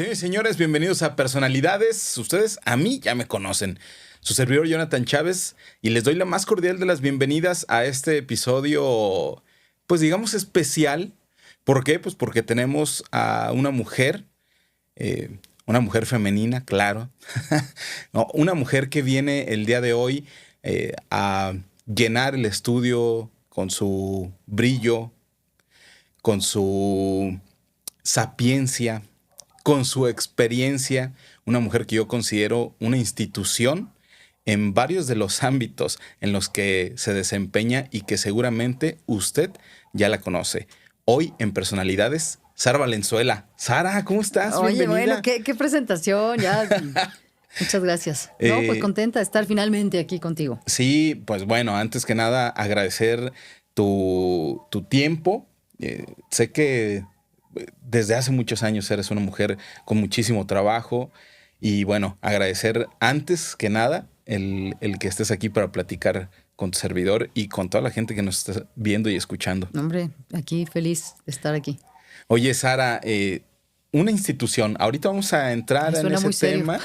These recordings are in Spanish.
Sí, señores, bienvenidos a Personalidades. Ustedes a mí ya me conocen. Su servidor Jonathan Chávez y les doy la más cordial de las bienvenidas a este episodio, pues digamos especial. ¿Por qué? Pues porque tenemos a una mujer femenina, claro. No, una mujer que viene el día de hoy a llenar el estudio con su brillo, con su sapiencia, con su experiencia, una mujer que yo considero una institución en varios de los ámbitos en los que se desempeña y que seguramente usted ya la conoce. Hoy en Personalidades, Sara Valenzuela. Sara, ¿cómo estás? Oye, Bienvenida. bueno, qué presentación, ya. Muchas gracias. No, pues contenta de estar finalmente aquí contigo. Sí, pues bueno, antes que nada agradecer tu tiempo. Sé que desde hace muchos años eres una mujer con muchísimo trabajo y bueno, agradecer antes que nada el que estés aquí para platicar con tu servidor y con toda la gente que nos está viendo y escuchando. Hombre, aquí feliz de estar aquí. Oye, Sara, una institución, ahorita vamos a entrar en Suena ese muy serio. tema.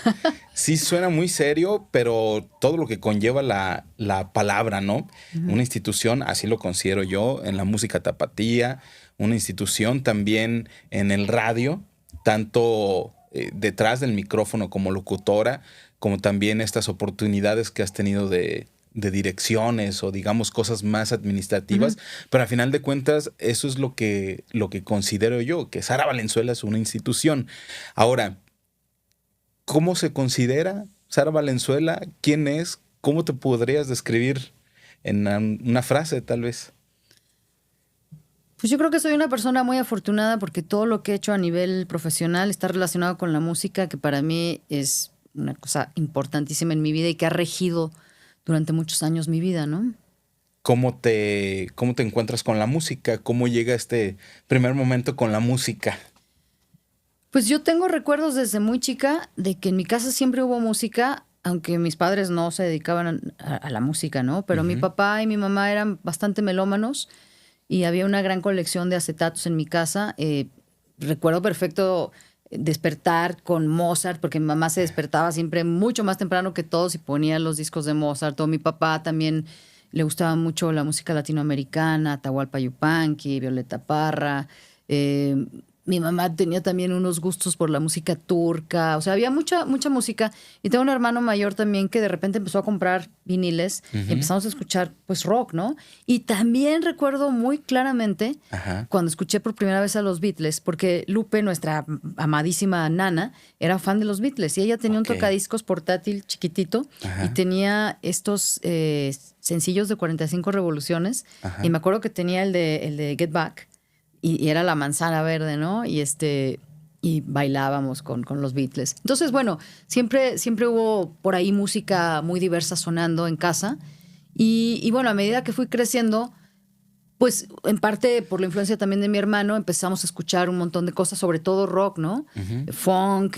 Sí suena muy serio, pero todo lo que conlleva la palabra, ¿no? Una institución, así lo considero yo, en la música tapatía, una institución también en el radio, tanto detrás del micrófono como locutora, como también estas oportunidades que has tenido de direcciones o digamos cosas más administrativas, pero al final de cuentas eso es lo que considero yo, que Sara Valenzuela es una institución. Ahora, ¿cómo se considera Sara Valenzuela? ¿Quién es? ¿Cómo te podrías describir en una frase tal vez? Pues yo creo que soy una persona muy afortunada porque todo lo que he hecho a nivel profesional está relacionado con la música, que para mí es una cosa importantísima en mi vida y que ha regido durante muchos años mi vida, ¿no? ¿Cómo te encuentras con la música? ¿Cómo llega este primer momento con la música? Pues yo tengo recuerdos desde muy chica de que en mi casa siempre hubo música, aunque mis padres no se dedicaban a la música, ¿no? Pero mi papá y mi mamá eran bastante melómanos y había una gran colección de acetatos en mi casa. Recuerdo perfecto despertar con Mozart, porque mi mamá se despertaba siempre mucho más temprano que todos y ponía los discos de Mozart. O mi papá también le gustaba mucho la música latinoamericana, Atahualpa Yupanqui, Violeta Parra. Mi mamá tenía también unos gustos por la música turca. O sea, había mucha música. Y tengo un hermano mayor también que de repente empezó a comprar viniles y empezamos a escuchar pues rock, ¿no? Y también recuerdo muy claramente cuando escuché por primera vez a los Beatles, porque Lupe, nuestra amadísima nana, era fan de los Beatles y ella tenía un tocadiscos portátil chiquitito y tenía estos sencillos de 45 revoluciones. Y me acuerdo que tenía el de Get Back. Y era la manzana verde, ¿no? Y bailábamos con los Beatles. Entonces, bueno, siempre hubo por ahí música muy diversa sonando en casa. Y bueno, a medida que fui creciendo, pues en parte por la influencia también de mi hermano, empezamos a escuchar un montón de cosas, sobre todo rock, ¿no? Funk,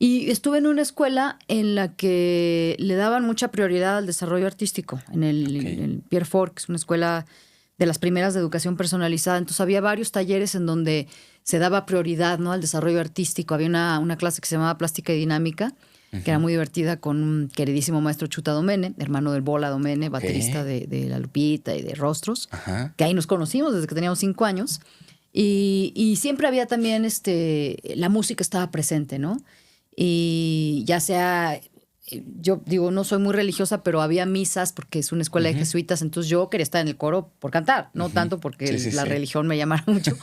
Y estuve en una escuela en la que le daban mucha prioridad al desarrollo artístico, en el Pierre Fort, que es una escuela de las primeras de educación personalizada. Entonces había varios talleres en donde se daba prioridad, ¿no?, al desarrollo artístico. Había una clase que se llamaba Plástica y Dinámica, que era muy divertida, con un queridísimo maestro Chuta Domene, hermano del Bola Domene, baterista de La Lupita y de Rostros, que ahí nos conocimos desde que teníamos 5 años. Y siempre había también, la música estaba presente, ¿no? Y ya sea... Yo digo, no soy muy religiosa, pero había misas porque es una escuela de jesuitas, entonces yo quería estar en el coro por cantar, no tanto porque la religión me llamara mucho.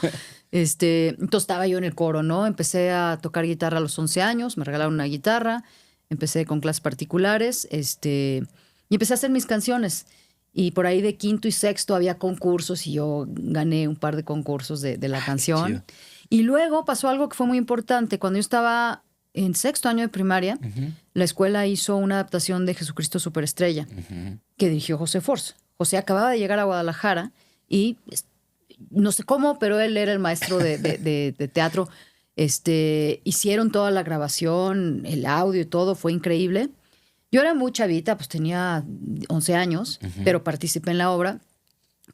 Entonces estaba yo en el coro, ¿no? Empecé a tocar guitarra a los 11 años, me regalaron una guitarra, empecé con clases particulares, y empecé a hacer mis canciones. Y por ahí de quinto y sexto había concursos y yo gané un par de concursos de la canción. Y luego pasó algo que fue muy importante. Cuando yo estaba en sexto año de primaria, la escuela hizo una adaptación de Jesucristo Superestrella que dirigió José Force. José acababa de llegar a Guadalajara y no sé cómo, pero él era el maestro de teatro. Hicieron toda la grabación, el audio y todo, fue increíble. Yo era muy chavita, pues tenía 11 años, pero participé en la obra.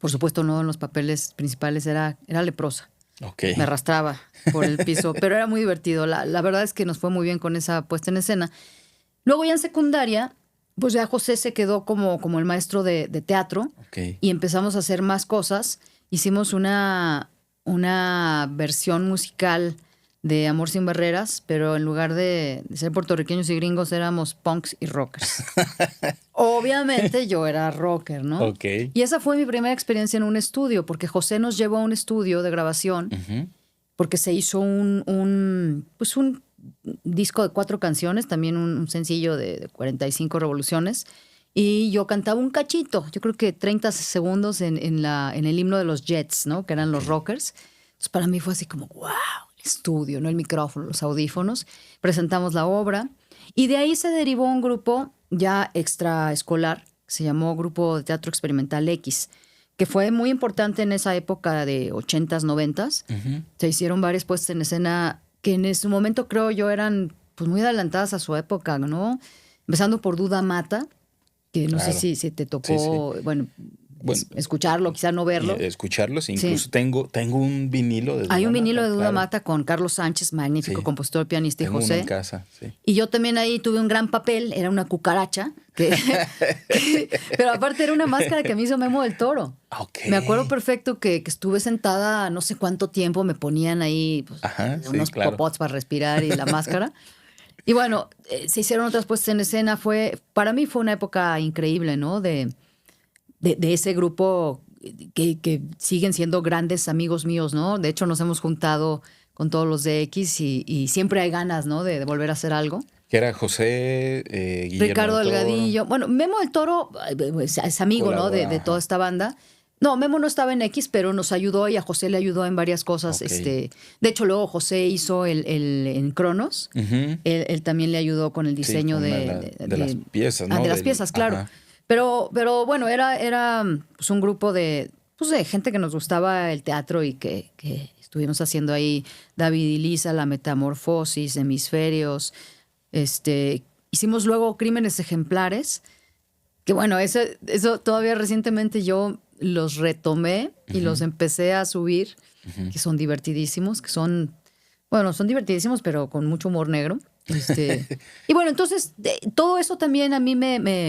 Por supuesto, no en los papeles principales, era leprosa. Ok. Me arrastraba por el piso, pero era muy divertido. La verdad es que nos fue muy bien con esa puesta en escena. Luego ya en secundaria, pues ya José se quedó como el maestro de teatro Ok. y empezamos a hacer más cosas. Hicimos una versión musical de Amor sin Barreras, pero en lugar de ser puertorriqueños y gringos éramos punks y rockers. Obviamente yo era rocker, ¿no? Ok. Y esa fue mi primera experiencia en un estudio, porque José nos llevó a un estudio de grabación, Ujú. porque se hizo un disco de 4 canciones, también un sencillo de 45 revoluciones, y yo cantaba un cachito, yo creo que 30 segundos en el himno de los Jets, ¿no? Que eran los rockers. Entonces para mí fue así como, wow, el estudio, ¿no? El micrófono, los audífonos. Presentamos la obra y de ahí se derivó un grupo ya extraescolar, que se llamó Grupo de Teatro Experimental X, que fue muy importante en esa época de 80s, 90s. Ujú. Se hicieron varias puestas en escena que en ese momento creo yo eran pues muy adelantadas a su época, ¿no? Empezando por Duda Mata, que no sé Claro. si te Sí, sí. tocó, bueno, Bueno, escucharlo, quizá no y verlo. escucharlos. Sí. Incluso tengo un vinilo de Hay Duda un vinilo Mata, de Duda claro. Mata con Carlos Sánchez, magnífico Sí. compositor, pianista y Tengo uno en José. casa, sí. Y yo también ahí tuve un gran papel, era una cucaracha, pero aparte era una máscara que me hizo Memo del Toro. Ok. Me acuerdo perfecto que estuve sentada no sé cuánto tiempo, me ponían ahí pues, Ajá, sí, unos claro. popots para respirar y la máscara. Y bueno, se hicieron otras puestas en escena. Para mí fue una época increíble, ¿no? De ese grupo que siguen siendo grandes amigos míos, ¿no? De hecho, nos hemos juntado con todos los de X y siempre hay ganas, ¿no? De volver a hacer algo. Que era José, Guillermo Ricardo del Toro. Delgadillo. Bueno, Memo del Toro es amigo, ¿no? Colabora, De toda ajá. esta banda. No, Memo no estaba en X, pero nos ayudó y a José le ayudó en varias cosas. Ok. De hecho, luego José hizo en Cronos. Ujú. Él también le ayudó con el Sí, diseño con una de las piezas, ¿no? de las piezas, claro. Ajá. Pero bueno, era pues, un grupo de gente que nos gustaba el teatro y que estuvimos haciendo ahí David y Lisa, La Metamorfosis, Hemisferios. Hicimos luego Crímenes Ejemplares, que bueno, eso todavía recientemente yo los retomé y los empecé a subir, que son divertidísimos, son divertidísimos, pero con mucho humor negro. Y bueno, entonces, todo eso también a mí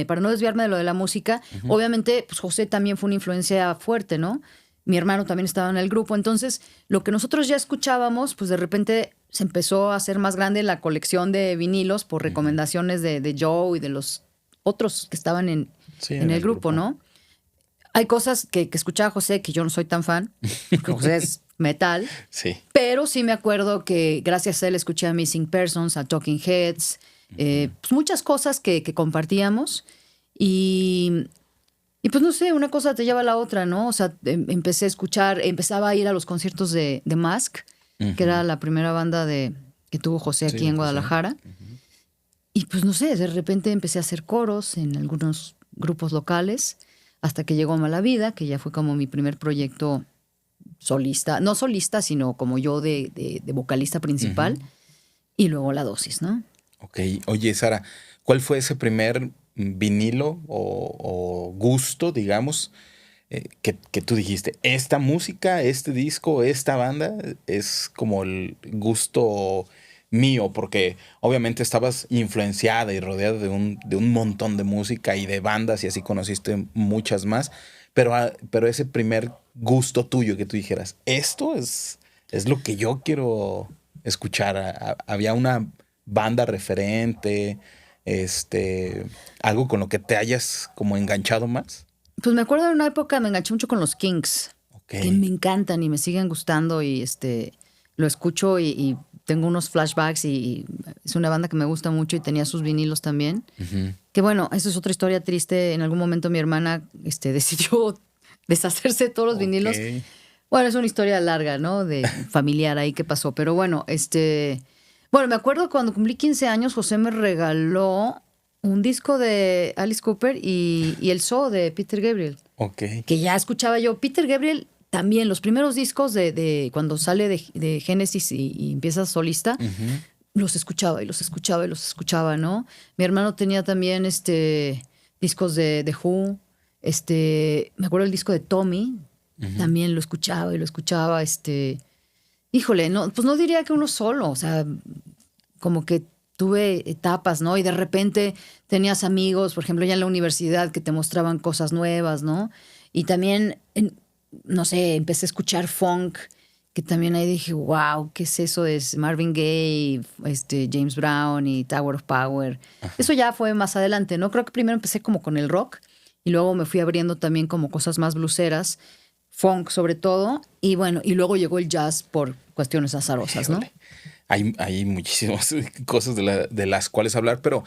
para no desviarme de lo de la música, obviamente, pues José también fue una influencia fuerte, ¿no? Mi hermano también estaba en el grupo. Entonces, lo que nosotros ya escuchábamos, pues de repente se empezó a hacer más grande la colección de vinilos por recomendaciones de Joe y de los otros que estaban Sí, en el grupo, ¿no? Hay cosas que escuchaba José que yo no soy tan fan, porque José es metal. Sí. Pero sí me acuerdo que gracias a él escuché a Missing Persons, a Talking Heads, pues muchas cosas que compartíamos. Y pues no sé, una cosa te lleva a la otra, ¿no? O sea, empezaba a ir a los conciertos de Mask, que era la primera banda que tuvo José aquí Sí, en José. Guadalajara. Y pues no sé, de repente empecé a hacer coros en algunos grupos locales, hasta que llegó Mala Vida, que ya fue como mi primer proyecto solista, no solista, sino como yo de vocalista principal, y luego La Dosis, ¿no? Ok. Oye, Sara, ¿cuál fue ese primer vinilo o gusto, digamos, que tú dijiste, esta música, este disco, esta banda es como el gusto mío? Porque obviamente estabas influenciada y rodeada de un montón de música y de bandas y así conociste muchas más, pero ese primer gusto tuyo que tú dijeras, esto es lo que yo quiero escuchar. Había una banda referente, algo con lo que te hayas como enganchado más. Pues me acuerdo de una época, me enganché mucho con los Kinks, Ok. que me encantan y me siguen gustando y lo escucho y tengo unos flashbacks y es una banda que me gusta mucho y tenía sus vinilos también. Ujú. Que bueno, esa es otra historia triste. En algún momento mi hermana decidió deshacerse de todos los vinilos. Ok. Bueno, es una historia larga, ¿no? De familiar ahí que pasó. Pero bueno, bueno, me acuerdo cuando cumplí 15 años, José me regaló un disco de Alice Cooper y el Zoo de Peter Gabriel, Ok. que ya escuchaba yo. Peter Gabriel también, los primeros discos de cuando sale de Génesis y empieza solista, los escuchaba y los escuchaba y los escuchaba, ¿no? Mi hermano tenía también discos de Who, me acuerdo el disco de Tommy, también lo escuchaba y lo escuchaba, Híjole, no, pues no diría que uno solo, o sea, como que tuve etapas, ¿no? Y de repente tenías amigos, por ejemplo, ya en la universidad que te mostraban cosas nuevas, ¿no? Y también, no sé, empecé a escuchar funk, que también ahí dije, wow, ¿qué es eso? Es Marvin Gaye, James Brown y Tower of Power. Eso ya fue más adelante, ¿no? Creo que primero empecé como con el rock y luego me fui abriendo también como cosas más bluseras, funk sobre todo, y bueno, y luego llegó el jazz por cuestiones azarosas, ¿no? Híjole. Hay muchísimas cosas de las cuales hablar, pero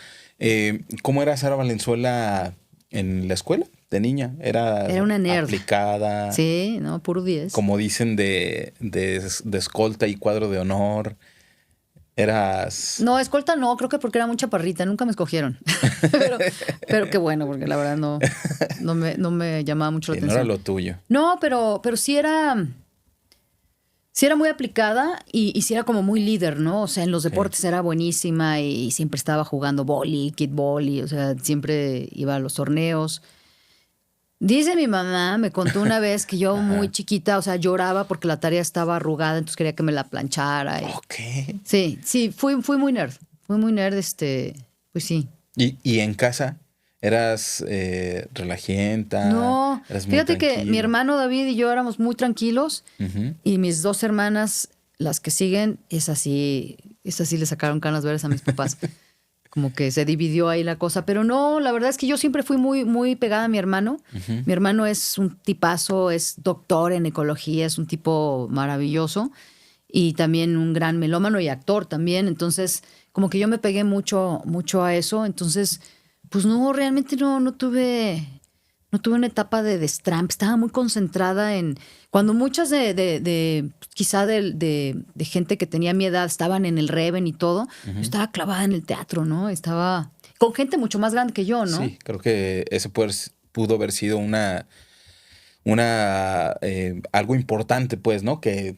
¿cómo era Sara Valenzuela en la escuela de niña? ¿Era Era una nerd. aplicada? Sí, no, puro 10. Como dicen, de escolta y cuadro de honor. Eras... No, escolta no, creo que porque era mucha parrita, nunca me escogieron. pero qué bueno, porque la verdad no me llamaba mucho la no era atención. lo tuyo. No, pero sí era muy aplicada y sí era como muy líder, ¿no? O sea, en los deportes era buenísima y siempre estaba jugando vóley, kickball, o sea, siempre iba a los torneos. Dice mi mamá, me contó una vez que yo muy chiquita, o sea, lloraba porque la tarea estaba arrugada, entonces quería que me la planchara. Ok. Sí, fui muy nerd. Fui muy nerd, pues sí. ¿Y en casa eras relajienta? No, ¿Eras muy fíjate que mi tranquila? hermano David y yo éramos muy tranquilos Ujú. y mis dos hermanas, las que siguen, esas sí le sacaron canas verdes a mis papás. Como que se dividió ahí la cosa, pero no, la verdad es que yo siempre fui muy pegada a mi hermano. Mi hermano es un tipazo, es doctor en ecología, es un tipo maravilloso y también un gran melómano y actor también. Entonces, como que yo me pegué mucho a eso. Entonces, pues no, realmente no tuve una etapa de destramp. Estaba muy concentrada en cuando muchas quizá de gente que tenía mi edad estaban en el Reven y todo. Yo estaba clavada en el teatro, ¿no? Estaba con gente mucho más grande que yo, ¿no? Sí, creo que ese pudo haber sido algo importante, pues, ¿no? Que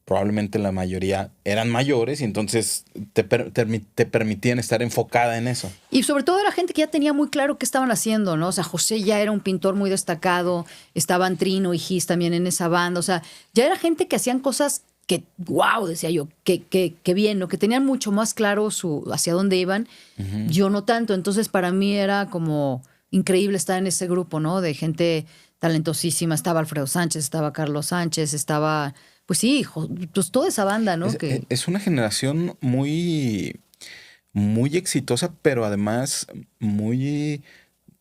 probablemente la mayoría eran mayores y entonces te permitían estar enfocada en eso. Y sobre todo era gente que ya tenía muy claro qué estaban haciendo, ¿no? O sea, José ya era un pintor muy destacado, estaban Trino y Gis también en esa banda, o sea, ya era gente que hacían cosas que, wow, decía yo, que bien, ¿no? Que tenían mucho más claro hacia dónde iban, yo no tanto, entonces para mí era como increíble estar en ese grupo, ¿no? De gente talentosísima, estaba Alfredo Sánchez, estaba Carlos Sánchez, estaba, pues sí, pues toda esa banda, ¿no? Es una generación muy exitosa, pero además muy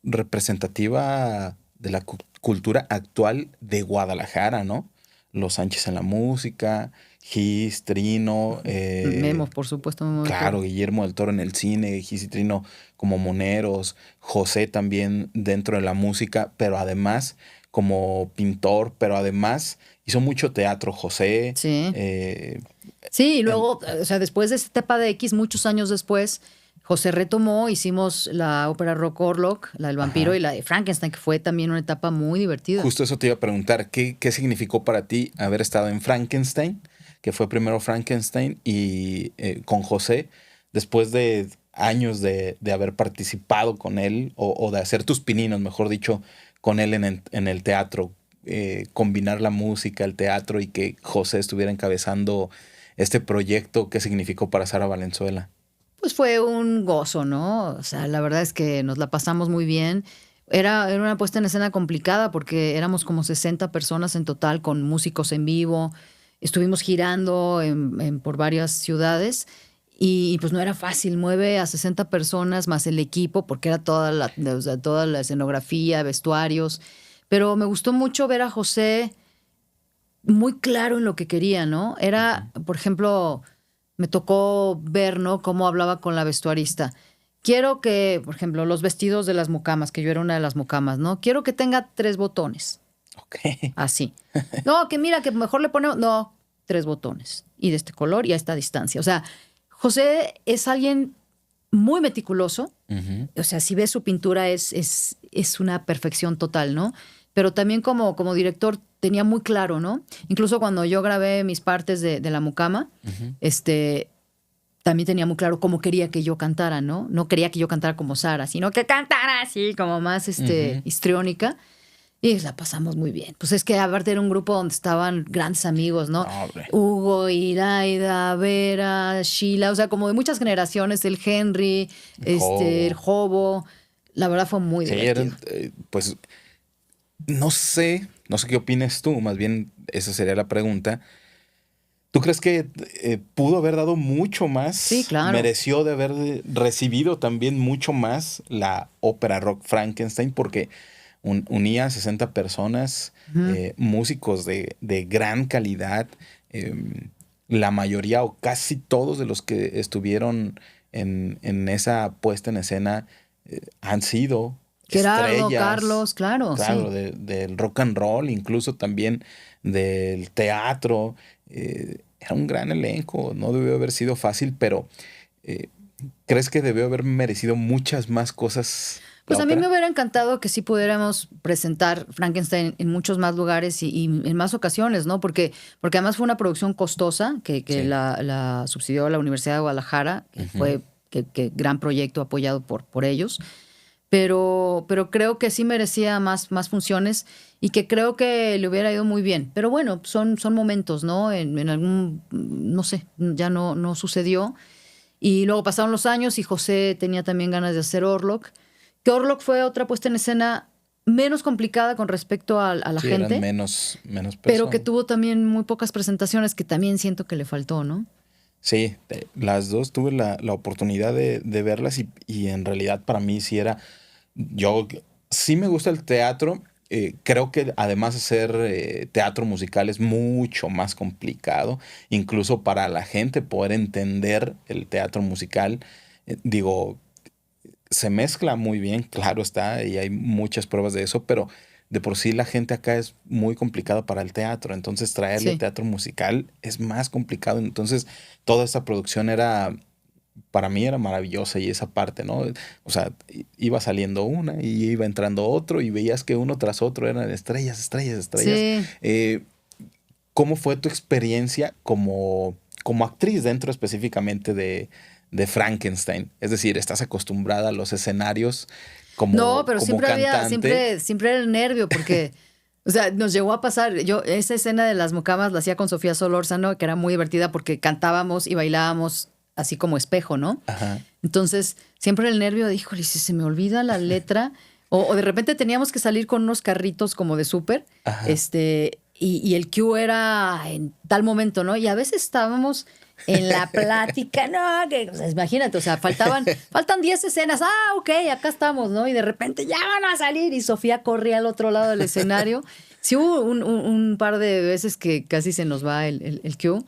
representativa de la cultura actual de Guadalajara, ¿no? Los Sánchez en la música, Gis, Trino, Memo, por supuesto, Memo del claro, Toro. Guillermo del Toro en el cine, Gis y Trino como moneros, José también dentro de la música, pero además como pintor, pero además hizo mucho teatro, José. Sí. eh, Sí, y luego, o sea, después de esta etapa de X, muchos años después, José retomó, hicimos la ópera Rock Orlok, la del vampiro ajá. y la de Frankenstein, que fue también una etapa muy divertida. Justo eso te iba a preguntar, ¿qué significó para ti haber estado en Frankenstein? Que fue primero Frankenstein y con José, después de años de haber participado con él o de hacer tus pininos, mejor dicho, con él en el teatro, combinar la música, el teatro y que José estuviera encabezando este proyecto, ¿qué significó para Sara Valenzuela? Pues fue un gozo, ¿no? O sea, la verdad es que nos la pasamos muy bien. Era una puesta en escena complicada porque éramos como 60 personas en total con músicos en vivo. Estuvimos girando por varias ciudades y pues no era fácil. 9 a 60 personas más el equipo porque era o sea, toda la escenografía, vestuarios. Pero me gustó mucho ver a José muy claro en lo que quería, ¿no? Era, por ejemplo, me tocó ver, ¿no? Cómo hablaba con la vestuarista. Quiero que, por ejemplo, los vestidos de las mucamas, que yo era una de las mucamas, ¿no? Quiero que tenga 3 botones, Ok. así. No, que mira, que mejor le ponemos, no, 3 botones. Y de este color y a esta distancia. O sea, José es alguien muy meticuloso. Ujú. O sea, si ves su pintura es una perfección total, ¿no? Pero también como director tenía muy claro, ¿no? Incluso cuando yo grabé mis partes de La Mucama, también tenía muy claro cómo quería que yo cantara, ¿no? No quería que yo cantara como Sara, sino que cantara así, como más Ujú. histriónica. Y la pasamos muy bien. Pues es que aparte era un grupo donde estaban grandes amigos, ¿no? No, hombre. Hugo, Iraida, Vera, Sheila, o sea, como de muchas generaciones, el Henry, el Jobo. Jobo. La verdad fue muy Sí, divertido. pues no sé qué opinas tú, más bien esa sería la pregunta. ¿Tú crees que pudo haber dado mucho Sí, más? claro. ¿Mereció de haber recibido también mucho más la ópera rock Frankenstein? Porque unía a 60 personas, Ujú. músicos de gran calidad. em, la mayoría o casi todos de los que estuvieron en esa puesta en escena han sido Gerardo, estrellas, Carlos, claro, claro, sí. del rock and roll, incluso también del teatro. Era un gran elenco, no debió haber sido fácil, pero eh, ¿crees que debió haber merecido muchas más cosas la Pues a mí me ópera? hubiera encantado que sí pudiéramos presentar Frankenstein en muchos más lugares y en más ocasiones, ¿no? Porque además fue una producción costosa que Sí. la subsidió la Universidad de Guadalajara, que Ujú. fue que gran proyecto apoyado por ellos. Pero creo que sí merecía más funciones y que creo que le hubiera ido muy bien. Pero bueno, son momentos, ¿no? En algún, no sé, ya no sucedió. Y luego pasaron los años y José tenía también ganas de hacer Orlok. Que Orlok fue otra puesta en escena menos complicada con respecto a la Sí, eran gente, menos pero que personas. tuvo también muy pocas presentaciones que también siento que le faltó, ¿no? Sí, las dos tuve la oportunidad de verlas y en realidad para mí sí era, yo sí me gusta el teatro, creo que además hacer teatro musical es mucho más complicado, incluso para la gente poder entender el teatro musical, digo, se mezcla muy bien, claro está, y hay muchas pruebas de eso, pero de por sí la gente acá es muy complicada para el teatro, entonces traerle Sí, teatro musical es más complicado, entonces toda esta producción era, para mí era maravillosa y esa parte, ¿no? O sea, iba saliendo una y iba entrando otro y veías que uno tras otro eran estrellas, estrellas, estrellas. sí. Eh, ¿Cómo fue tu experiencia como actriz dentro específicamente de Frankenstein? Es decir, ¿estás acostumbrada a los escenarios No, pero como cantante? siempre era el nervio, porque, o sea, nos llegó a pasar, yo, esa escena de las mucamas la hacía con Sofía Solórzano, que era muy divertida porque cantábamos y bailábamos así como espejo, ¿no? Ajá, Entonces, siempre el nervio de, híjole, si se me olvida la letra, o de repente teníamos que salir con unos carritos como de súper, ajá. y el cue era en tal momento, ¿no? Y a veces estábamos en la plática, no, que, o sea, imagínate, o sea, faltan 10 escenas, ok, acá estamos, ¿no? Y de repente ya van a salir y Sofía corría al otro lado del escenario. Sí hubo un par de veces que casi se nos va el cue,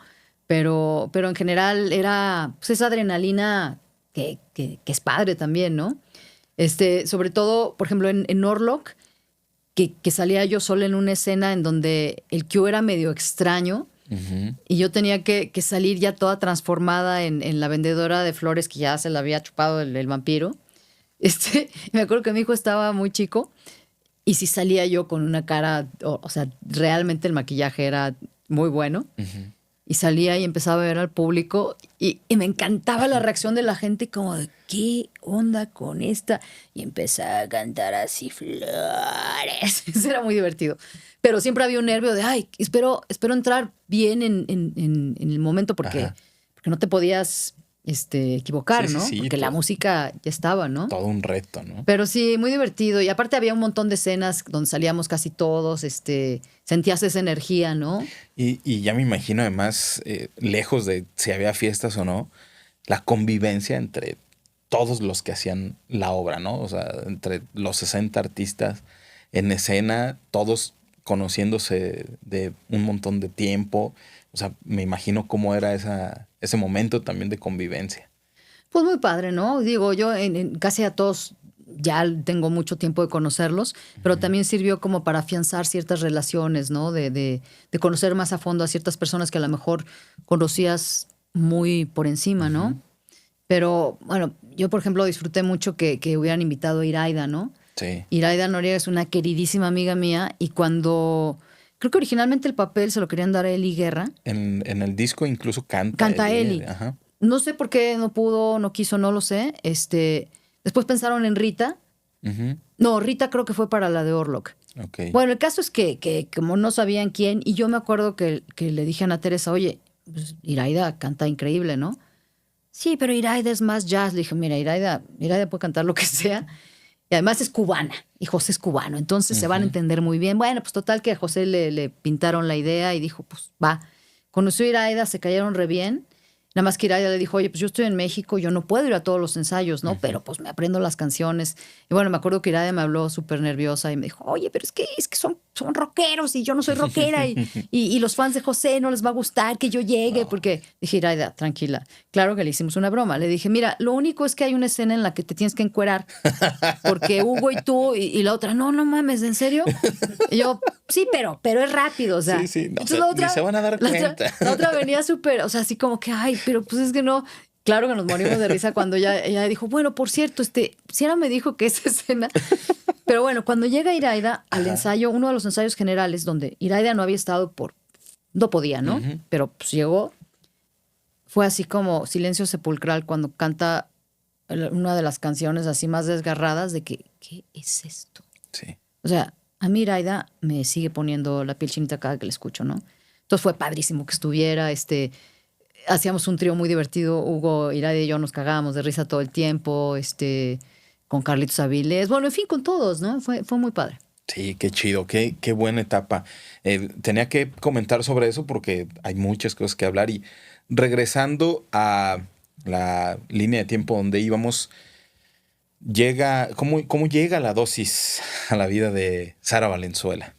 pero en general era pues, esa adrenalina que es padre también, ¿no? Sobre todo, por ejemplo, en Orlok, que salía yo sola en una escena en donde el cue era medio extraño Ujú. y yo tenía que salir ya toda transformada en la vendedora de flores que ya se la había chupado el vampiro. Me acuerdo que mi hijo estaba muy chico y sí salía yo con una cara, o sea, realmente el maquillaje era muy bueno. Ujú. Y salía y empezaba a ver al público y me encantaba la reacción de la gente como de, ¿qué onda con esta? Y empezaba a cantar así flores. Eso era muy divertido. Pero siempre había un nervio de, ay, espero entrar bien en el momento porque, Ajá. porque no te podías equivocar, Sí, sí, ¿no? sí, Porque la música ya estaba, ¿no? todo un reto, ¿no? Pero sí, muy divertido. Y aparte había un montón de escenas donde salíamos casi todos, sentías esa energía, ¿no? Y ya me imagino además, lejos de si había fiestas o no, la convivencia entre todos los que hacían la obra, ¿no? O sea, entre los 60 artistas en escena, todos conociéndose de un montón de tiempo. O sea, me imagino cómo era ese momento también de convivencia. Pues muy padre, ¿no? Digo, yo en casi a todos ya tengo mucho tiempo de conocerlos, pero Ujú, también sirvió como para afianzar ciertas relaciones, ¿no? De conocer más a fondo a ciertas personas que a lo mejor conocías muy por encima, ujú. ¿no? Pero bueno, yo por ejemplo disfruté mucho que hubieran invitado a Iraida, ¿no? Sí. Iraida Noriega es una queridísima amiga mía y cuando, creo que originalmente el papel se lo querían dar a Eli Guerra, En el disco incluso canta canta Eli. Eli. Ajá. No sé por qué no pudo, no quiso, no lo sé. Después pensaron en Rita. Ujú. No, Rita creo que fue para la de Orlok. Ok. Bueno, el caso es que como no sabían quién, y yo me acuerdo que le dije a Ana Teresa, oye, pues Iraida canta increíble, ¿no? Sí, pero Iraida es más jazz. Le dije, mira, Iraida puede cantar lo que sea. Y además es cubana, y José es cubano, entonces se van a entender muy bien. Bueno, pues total que a José le pintaron la idea y dijo, pues va. Conoció a Iraida, se cayeron re bien. Nada más que Iraida le dijo, oye, pues yo estoy en México, yo no puedo ir a todos los ensayos, ¿no? Pero pues me aprendo las canciones. Y bueno, me acuerdo que Iraida me habló súper nerviosa y me dijo, oye, pero es que son rockeros y yo no soy rockera y los fans de José no les va a gustar que yo llegue, porque dije, Iraida, tranquila. Claro que le hicimos una broma. Le dije, mira, lo único es que hay una escena en la que te tienes que encuerar, porque Hugo y tú y la otra, no mames, ¿en serio? Y yo, sí, pero es rápido, o sea. Sí, sí, no, entonces la otra, ni se van a dar cuenta. La otra venía súper, o sea, así como que, ay, pero pues es que no. Claro que nos morimos de risa cuando ella dijo, bueno, por cierto, Ciara me dijo que esa escena. Pero bueno, cuando llega Iraida al ensayo, uno de los ensayos generales, donde Iraida no había estado no podía, ¿no? Pero pues llegó, fue así como silencio sepulcral cuando canta una de las canciones así más desgarradas de que, ¿qué es esto? Sí. O sea, a mí Iraida me sigue poniendo la piel chinita cada que la escucho, ¿no? Entonces fue padrísimo que estuviera, hacíamos un trío muy divertido, Hugo, Iraida y yo nos cagábamos de risa todo el tiempo, con Carlitos Avilés, bueno, en fin, con todos, ¿no? Fue muy padre. Sí, qué chido, qué buena etapa. Tenía que comentar sobre eso porque hay muchas cosas que hablar. Y regresando a la línea de tiempo donde íbamos, ¿cómo llega la dosis a la vida de Sara Valenzuela?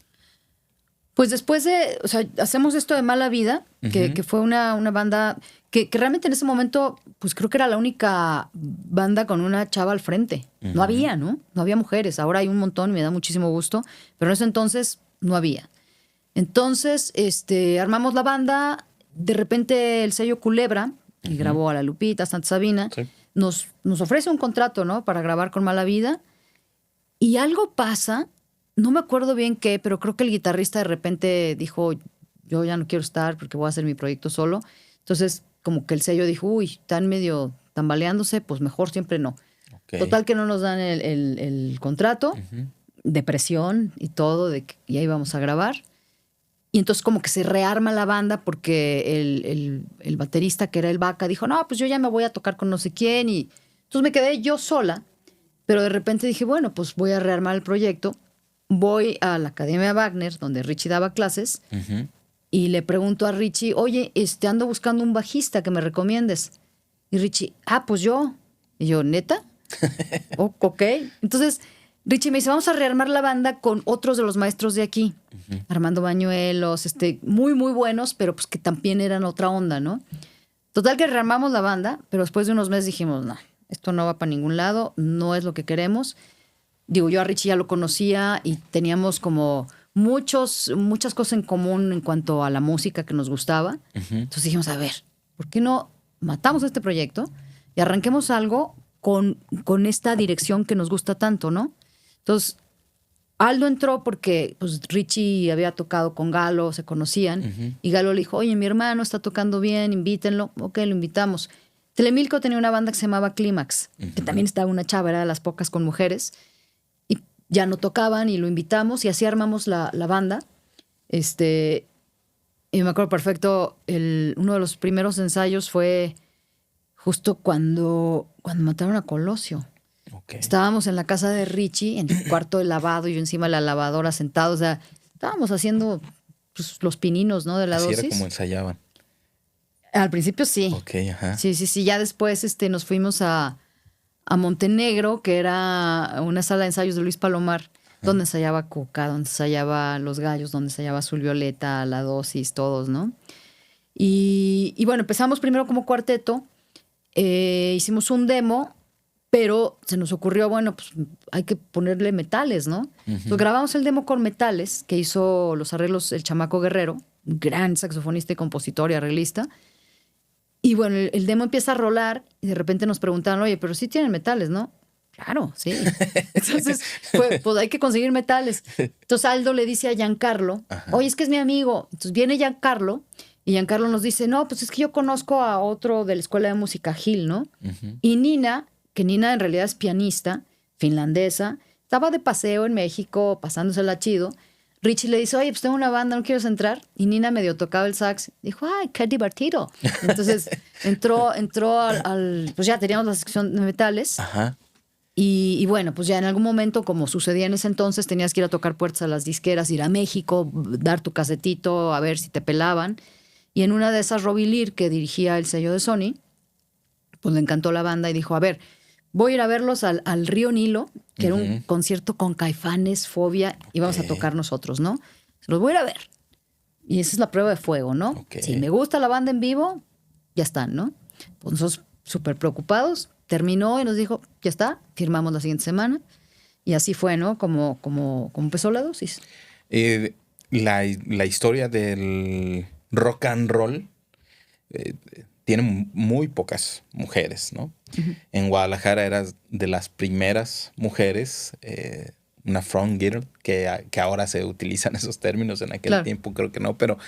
Pues después o sea, hacemos esto de Mala Vida, que fue una banda que realmente en ese momento, pues creo que era la única banda con una chava al frente. No había, ¿no? No había mujeres. Ahora hay un montón y me da muchísimo gusto, pero en ese entonces no había. Entonces, armamos la banda, de repente el sello Culebra, que grabó a La Lupita, a Santa Sabina, Sí. nos ofrece un contrato, ¿no? Para grabar con Mala Vida. Y algo pasa, no me acuerdo bien qué, pero creo que el guitarrista de repente dijo, yo ya no quiero estar porque voy a hacer mi proyecto solo. Entonces, como que el sello dijo, uy, están medio tambaleándose, pues mejor siempre no. Okay. Total que no nos dan el contrato, depresión y todo, de que ya íbamos a grabar. Y entonces como que se rearma la banda porque el baterista, que era el Vaca, dijo, no, pues yo ya me voy a tocar con no sé quién. Y entonces me quedé yo sola, pero de repente dije, bueno, pues voy a rearmar el proyecto. Voy a la Academia Wagner, donde Richie daba clases, y le pregunto a Richie, oye, ando buscando un bajista que me recomiendes. Y Richie, pues yo. Y yo, ¿neta? Ok. Entonces, Richie me dice, vamos a rearmar la banda con otros de los maestros de aquí. Armando Bañuelos, muy, muy buenos, pero pues que también eran otra onda, ¿no? Total que rearmamos la banda, pero después de unos meses dijimos, no, esto no va para ningún lado, no es lo que queremos. Digo, yo a Richie ya lo conocía y teníamos como muchas cosas en común en cuanto a la música que nos gustaba. Entonces dijimos, a ver, ¿por qué no matamos este proyecto y arranquemos algo con esta dirección que nos gusta tanto, ¿no? Entonces, Aldo entró porque pues, Richie había tocado con Galo, se conocían, y Galo le dijo, oye, mi hermano está tocando bien, invítenlo. Ok, lo invitamos. Telemilco tenía una banda que se llamaba Clímax, que también estaba una chava, era de las pocas con mujeres, y ya no tocaban y lo invitamos y así armamos la banda. Y me acuerdo perfecto, uno de los primeros ensayos fue justo cuando mataron a Colosio. Okay. Estábamos en la casa de Richie, en el cuarto de lavado, y yo encima de la lavadora sentados. O sea, estábamos haciendo pues, los pininos, ¿no? De la dosis. Así era como ensayaban. Al principio sí. Ok, ajá. Sí. Ya después nos fuimos a Montenegro, que era una sala de ensayos de Luis Palomar, donde ensayaba Cuca, donde ensayaba Los Gallos, donde ensayaba Azul Violeta, La Dosis, todos, ¿no? Y bueno, empezamos primero como cuarteto, hicimos un demo, pero se nos ocurrió, bueno, pues hay que ponerle metales, ¿no? Entonces grabamos el demo con metales, que hizo los arreglos el Chamaco Guerrero, un gran saxofonista y compositor y arreglista. Y bueno, el demo empieza a rolar y de repente nos preguntaron, oye, pero sí tienen metales, ¿no? Claro, sí. Entonces, pues hay que conseguir metales. Entonces Aldo le dice a Giancarlo, oye, es que es mi amigo. Entonces viene Giancarlo y Giancarlo nos dice, no, pues es que yo conozco a otro de la Escuela de Música, Gil, ¿no? Y Nina, que Nina en realidad es pianista, finlandesa, estaba de paseo en México, pasándosela chido. Richie le dice, oye, pues tengo una banda, ¿no quieres entrar? Y Nina medio tocaba el sax. Dijo, ay, qué divertido. Entonces entró pues ya teníamos la sección de metales. Ajá. Y bueno, pues ya en algún momento, como sucedía en ese entonces, tenías que ir a tocar puertas a las disqueras, ir a México, dar tu casetito, a ver si te pelaban. Y en una de esas, Robbie Lear, que dirigía el sello de Sony, pues le encantó la banda y dijo, a ver, voy a ir a verlos al Río Nilo, que era un concierto con Caifanes, Fobia, y vamos a tocar nosotros, ¿no? Los voy a ir a ver. Y esa es la prueba de fuego, ¿no? Ok. Si me gusta la banda en vivo, ya están, ¿no? Pues nosotros súper preocupados, terminó y nos dijo, ya está, firmamos la siguiente semana. Y así fue, ¿no? Como empezó la dosis. La historia del rock and roll tiene muy pocas mujeres, ¿no? En Guadalajara eras de las primeras mujeres, una front girl, que ahora se utilizan esos términos, en aquel tiempo creo que no, pero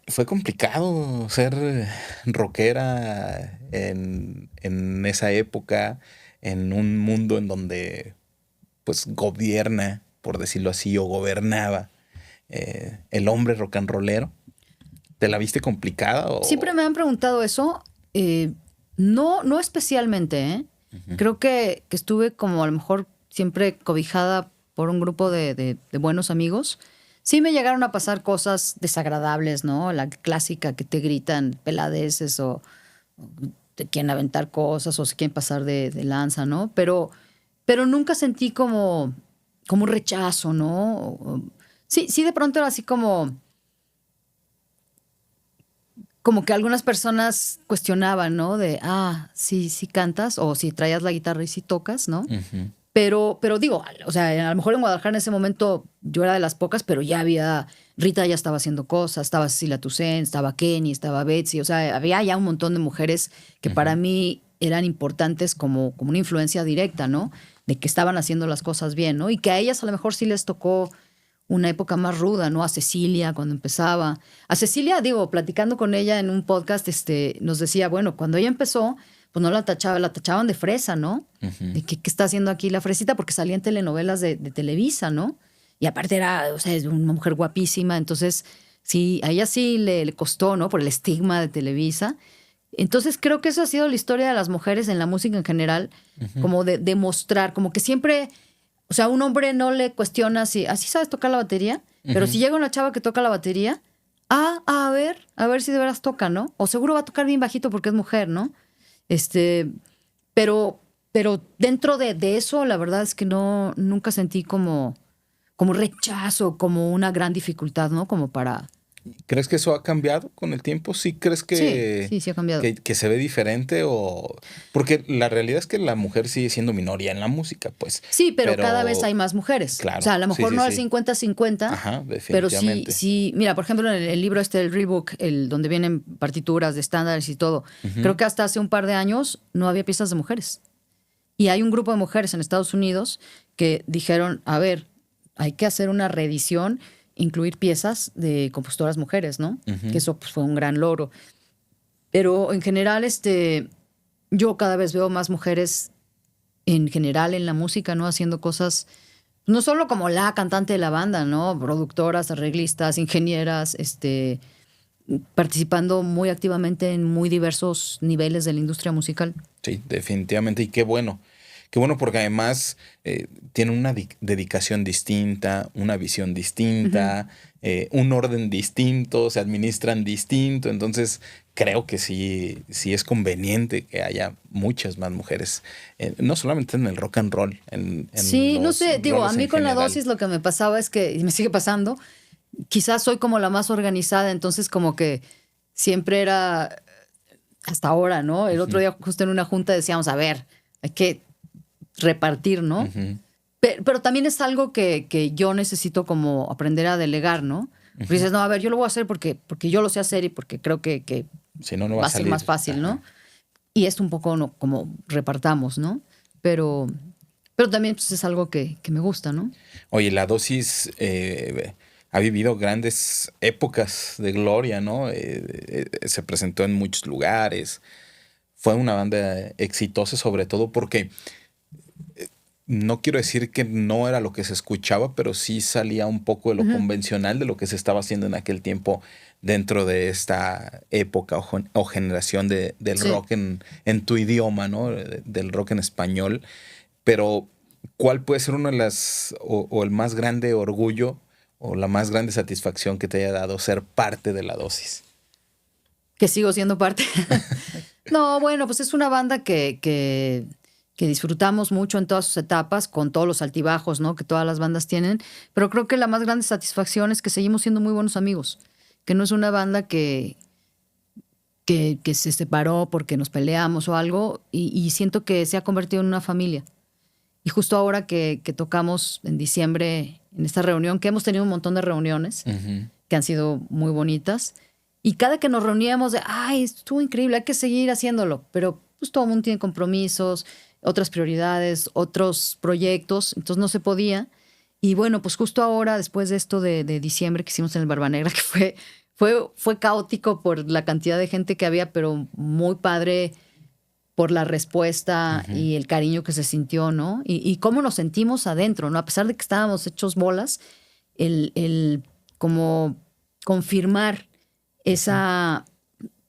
fue complicado ser rockera en esa época, en un mundo en donde pues gobierna, por decirlo así, o gobernaba el hombre rock and rollero. ¿Te la viste complicada? Siempre me han preguntado eso. No especialmente, ¿eh? Creo que estuve como a lo mejor siempre cobijada por un grupo de buenos amigos. Sí me llegaron a pasar cosas desagradables, ¿no? La clásica que te gritan peladeces o te quieren aventar cosas o se quieren pasar de lanza, ¿no? Pero nunca sentí como un rechazo, ¿no? Sí, de pronto era así como que algunas personas cuestionaban, ¿no? De, sí cantas, o si traías la guitarra y sí tocas, ¿no? Uh-huh. Pero digo, o sea, a lo mejor en Guadalajara en ese momento yo era de las pocas, pero ya había, Rita ya estaba haciendo cosas, estaba Cecilia Toussaint, estaba Kenny, estaba Betsy, o sea, había ya un montón de mujeres que para mí eran importantes como una influencia directa, ¿no? De que estaban haciendo las cosas bien, ¿no? Y que a ellas a lo mejor sí les tocó una época más ruda, ¿no? A Cecilia cuando empezaba. A Cecilia, digo, platicando con ella en un podcast, nos decía, bueno, cuando ella empezó, pues no la tachaban de fresa, ¿no? Uh-huh. De ¿qué está haciendo aquí la fresita? Porque salía en telenovelas de Televisa, ¿no? Y aparte era, o sea, es una mujer guapísima, entonces sí, a ella sí le costó, ¿no? Por el estigma de Televisa. Entonces creo que eso ha sido la historia de las mujeres en la música en general, como de demostrar, como que siempre... O sea, a un hombre no le cuestiona si así sabes tocar la batería, pero si llega una chava que toca la batería, a ver si de veras toca, ¿no? O seguro va a tocar bien bajito porque es mujer, ¿no? Pero dentro de eso, la verdad es que nunca sentí como rechazo, como una gran dificultad, ¿no? Como para... ¿Crees que eso ha cambiado con el tiempo? ¿Sí crees que, sí ha cambiado. que se ve diferente? Porque la realidad es que la mujer sigue siendo minoría en la música, pues. Sí, pero cada vez hay más mujeres. Claro. O sea, a lo mejor no al 50-50. Ajá, pero definitivamente. sí. Mira, por ejemplo, en el libro el Rebook, donde vienen partituras de estándares y todo, creo que hasta hace un par de años no había piezas de mujeres. Y hay un grupo de mujeres en Estados Unidos que dijeron, a ver, hay que hacer una reedición, incluir piezas de compositoras mujeres, ¿no? Que eso pues, fue un gran logro. Pero en general, yo cada vez veo más mujeres en general en la música, ¿no? Haciendo cosas, no solo como la cantante de la banda, ¿no? Productoras, arreglistas, ingenieras, participando muy activamente en muy diversos niveles de la industria musical. Sí, definitivamente. Y qué bueno. Qué bueno porque además tiene una dedicación distinta, una visión distinta, un orden distinto, se administran distinto. Entonces creo que sí es conveniente que haya muchas más mujeres, no solamente en el rock and roll. Sí, no sé, digo, a mí con la dosis lo que me pasaba es que, y me sigue pasando, quizás soy como la más organizada, entonces como que siempre era, hasta ahora, ¿no? El otro día justo en una junta decíamos, a ver, hay que repartir, ¿no? Pero también es algo que yo necesito como aprender a delegar, ¿no? Porque dices, no, a ver, yo lo voy a hacer porque yo lo sé hacer y porque creo que si no va a ser más fácil, ¿no? Y es un poco ¿no? como repartamos, ¿no? Pero también pues, es algo que me gusta, ¿no? Oye, la dosis ha vivido grandes épocas de gloria, ¿no? Se presentó en muchos lugares. Fue una banda exitosa, sobre todo porque no quiero decir que no era lo que se escuchaba, pero sí salía un poco de lo convencional de lo que se estaba haciendo en aquel tiempo dentro de esta época o generación del Sí. rock en tu idioma, ¿no? Del rock en español. Pero, ¿cuál puede ser una de las, o el más grande orgullo o la más grande satisfacción que te haya dado ser parte de La Dosis? Que sigo siendo parte. No, bueno, pues es una banda que disfrutamos mucho en todas sus etapas, con todos los altibajos, ¿no? Que todas las bandas tienen. Pero creo que la más grande satisfacción es que seguimos siendo muy buenos amigos. Que no es una banda que se separó porque nos peleamos o algo. Y siento que se ha convertido en una familia. Y justo ahora que tocamos en diciembre, en esta reunión, que hemos tenido un montón de reuniones que han sido muy bonitas. Y cada que nos reuníamos de, ay, estuvo increíble, hay que seguir haciéndolo. Pero pues todo el mundo tiene compromisos, otras prioridades, otros proyectos, entonces no se podía. Y bueno, pues justo ahora, después de esto de diciembre que hicimos en el Barba Negra, que fue caótico por la cantidad de gente que había, pero muy padre por la respuesta y el cariño que se sintió, ¿no? Y cómo nos sentimos adentro, ¿no? A pesar de que estábamos hechos bolas, el como confirmar esa,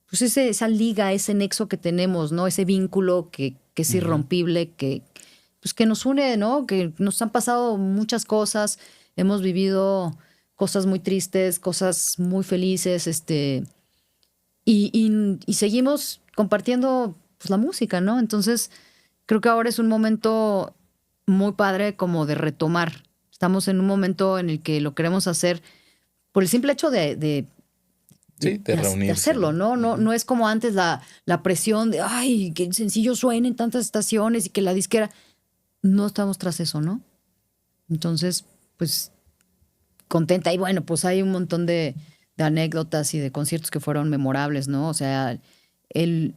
pues esa liga, ese nexo que tenemos, ¿no? Ese vínculo que es irrompible, pues que nos une, ¿no? Que nos han pasado muchas cosas, hemos vivido cosas muy tristes, cosas muy felices, y seguimos compartiendo pues, la música, ¿no? Entonces, creo que ahora es un momento muy padre como de retomar. Estamos en un momento en el que lo queremos hacer por el simple hecho de reunirse, hacerlo, ¿no? No es como antes la presión de, ay, que el sencillo suene en tantas estaciones y que la disquera. No estamos tras eso, ¿no? Entonces, pues, contenta. Y bueno, pues hay un montón de anécdotas y de conciertos que fueron memorables, ¿no? O sea, el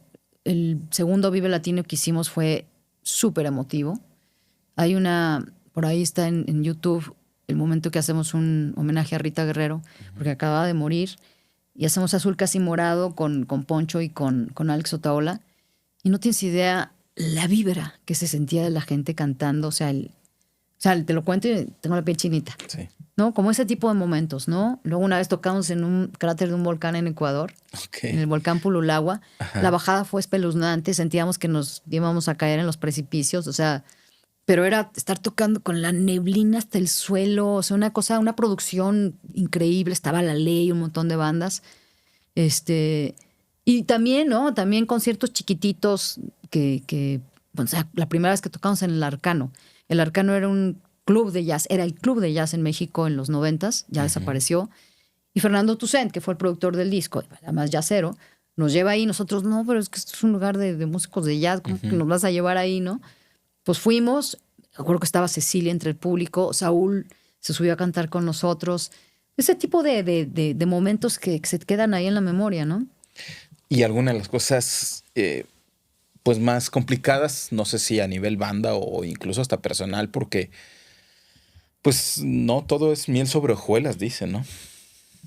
segundo Vive Latino que hicimos fue súper emotivo. Hay por ahí está en YouTube, el momento que hacemos un homenaje a Rita Guerrero, porque acaba de morir. Y hacemos Azul Casi Morado con Poncho y con Alex Otaola. Y no tienes idea la vibra que se sentía de la gente cantando. O sea, te lo cuento y tengo la piel chinita. Sí. ¿No? Como ese tipo de momentos, ¿no? Luego una vez tocamos en un cráter de un volcán en Ecuador, en el volcán Pululagua. La bajada fue espeluznante, sentíamos que nos íbamos a caer en los precipicios, o sea, pero era estar tocando con la neblina hasta el suelo, o sea, una producción increíble, estaba La Ley, un montón de bandas. Y también, ¿no? También conciertos chiquititos o sea, la primera vez que tocamos en el Arcano. El Arcano era un club de jazz, era el club de jazz en México en los 90s, ya desapareció. Y Fernando Toussaint, que fue el productor del disco, además jazzero, nos lleva ahí. Nosotros, no, pero es que esto es un lugar de músicos de jazz, ¿cómo que nos vas a llevar ahí, no? Pues fuimos, recuerdo que estaba Cecilia entre el público, Saúl se subió a cantar con nosotros. Ese tipo de momentos que se quedan ahí en la memoria, ¿no? Y algunas de las cosas pues más complicadas, no sé si a nivel banda o incluso hasta personal, porque pues no todo es miel sobre hojuelas, dicen, ¿no?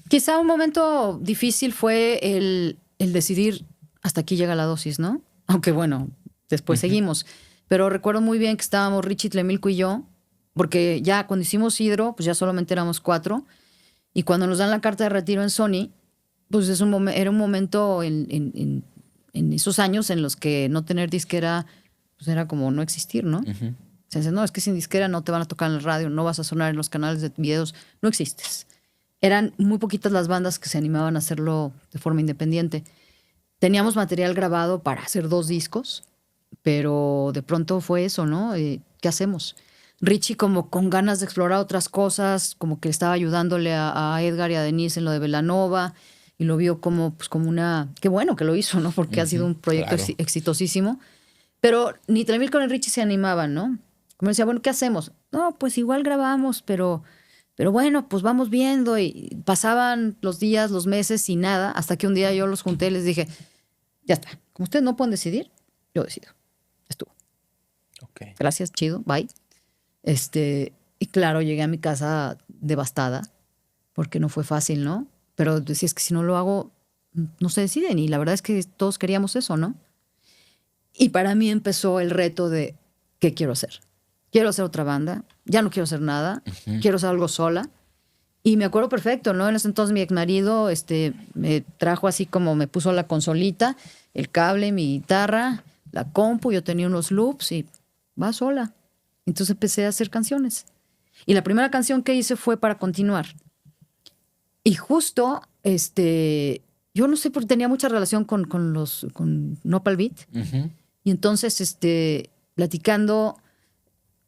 Quizá un momento difícil fue el decidir hasta aquí llega La Dosis, ¿no? Aunque bueno, después seguimos. Pero recuerdo muy bien que estábamos Richie Tlemilco y yo, porque ya cuando hicimos Hidro, pues ya solamente éramos 4. Y cuando nos dan la carta de retiro en Sony, pues era un momento en esos años en los que no tener disquera pues era como no existir, ¿no? O sea, no, es que sin disquera no te van a tocar en el radio, no vas a sonar en los canales de videos, no existes. Eran muy poquitas las bandas que se animaban a hacerlo de forma independiente. Teníamos material grabado para hacer 2 discos, pero de pronto fue eso, ¿no? ¿Qué hacemos? Richie como con ganas de explorar otras cosas, como que estaba ayudándole a Edgar y a Denise en lo de Belanova, y lo vio como, pues, como una... Qué bueno que lo hizo, ¿no? Porque ha sido un proyecto exitosísimo. Pero ni Tlemilco ni Richie se animaban, ¿no? Como decía, bueno, ¿qué hacemos? No, pues igual grabamos, pero bueno, pues vamos viendo. Y pasaban los días, los meses y nada, hasta que un día yo los junté y les dije, ya está, como ustedes no pueden decidir, yo decido. Estuvo. Okay. Gracias, chido, bye. Y claro, llegué a mi casa devastada, porque no fue fácil, ¿no? Pero decía, es que si no lo hago, no se deciden. Y la verdad es que todos queríamos eso, ¿no? Y para mí empezó el reto de, ¿qué quiero hacer? quiero hacer otra banda, ya no quiero hacer nada, quiero hacer algo sola. Y me acuerdo perfecto, ¿no? En ese entonces mi exmarido me trajo así como me puso la consolita, el cable, mi guitarra, la compu, yo tenía unos loops y va sola. Entonces empecé a hacer canciones. Y la primera canción que hice fue Para Continuar. Y justo, yo no sé, porque tenía mucha relación con Nopal Beat. Y entonces, platicando,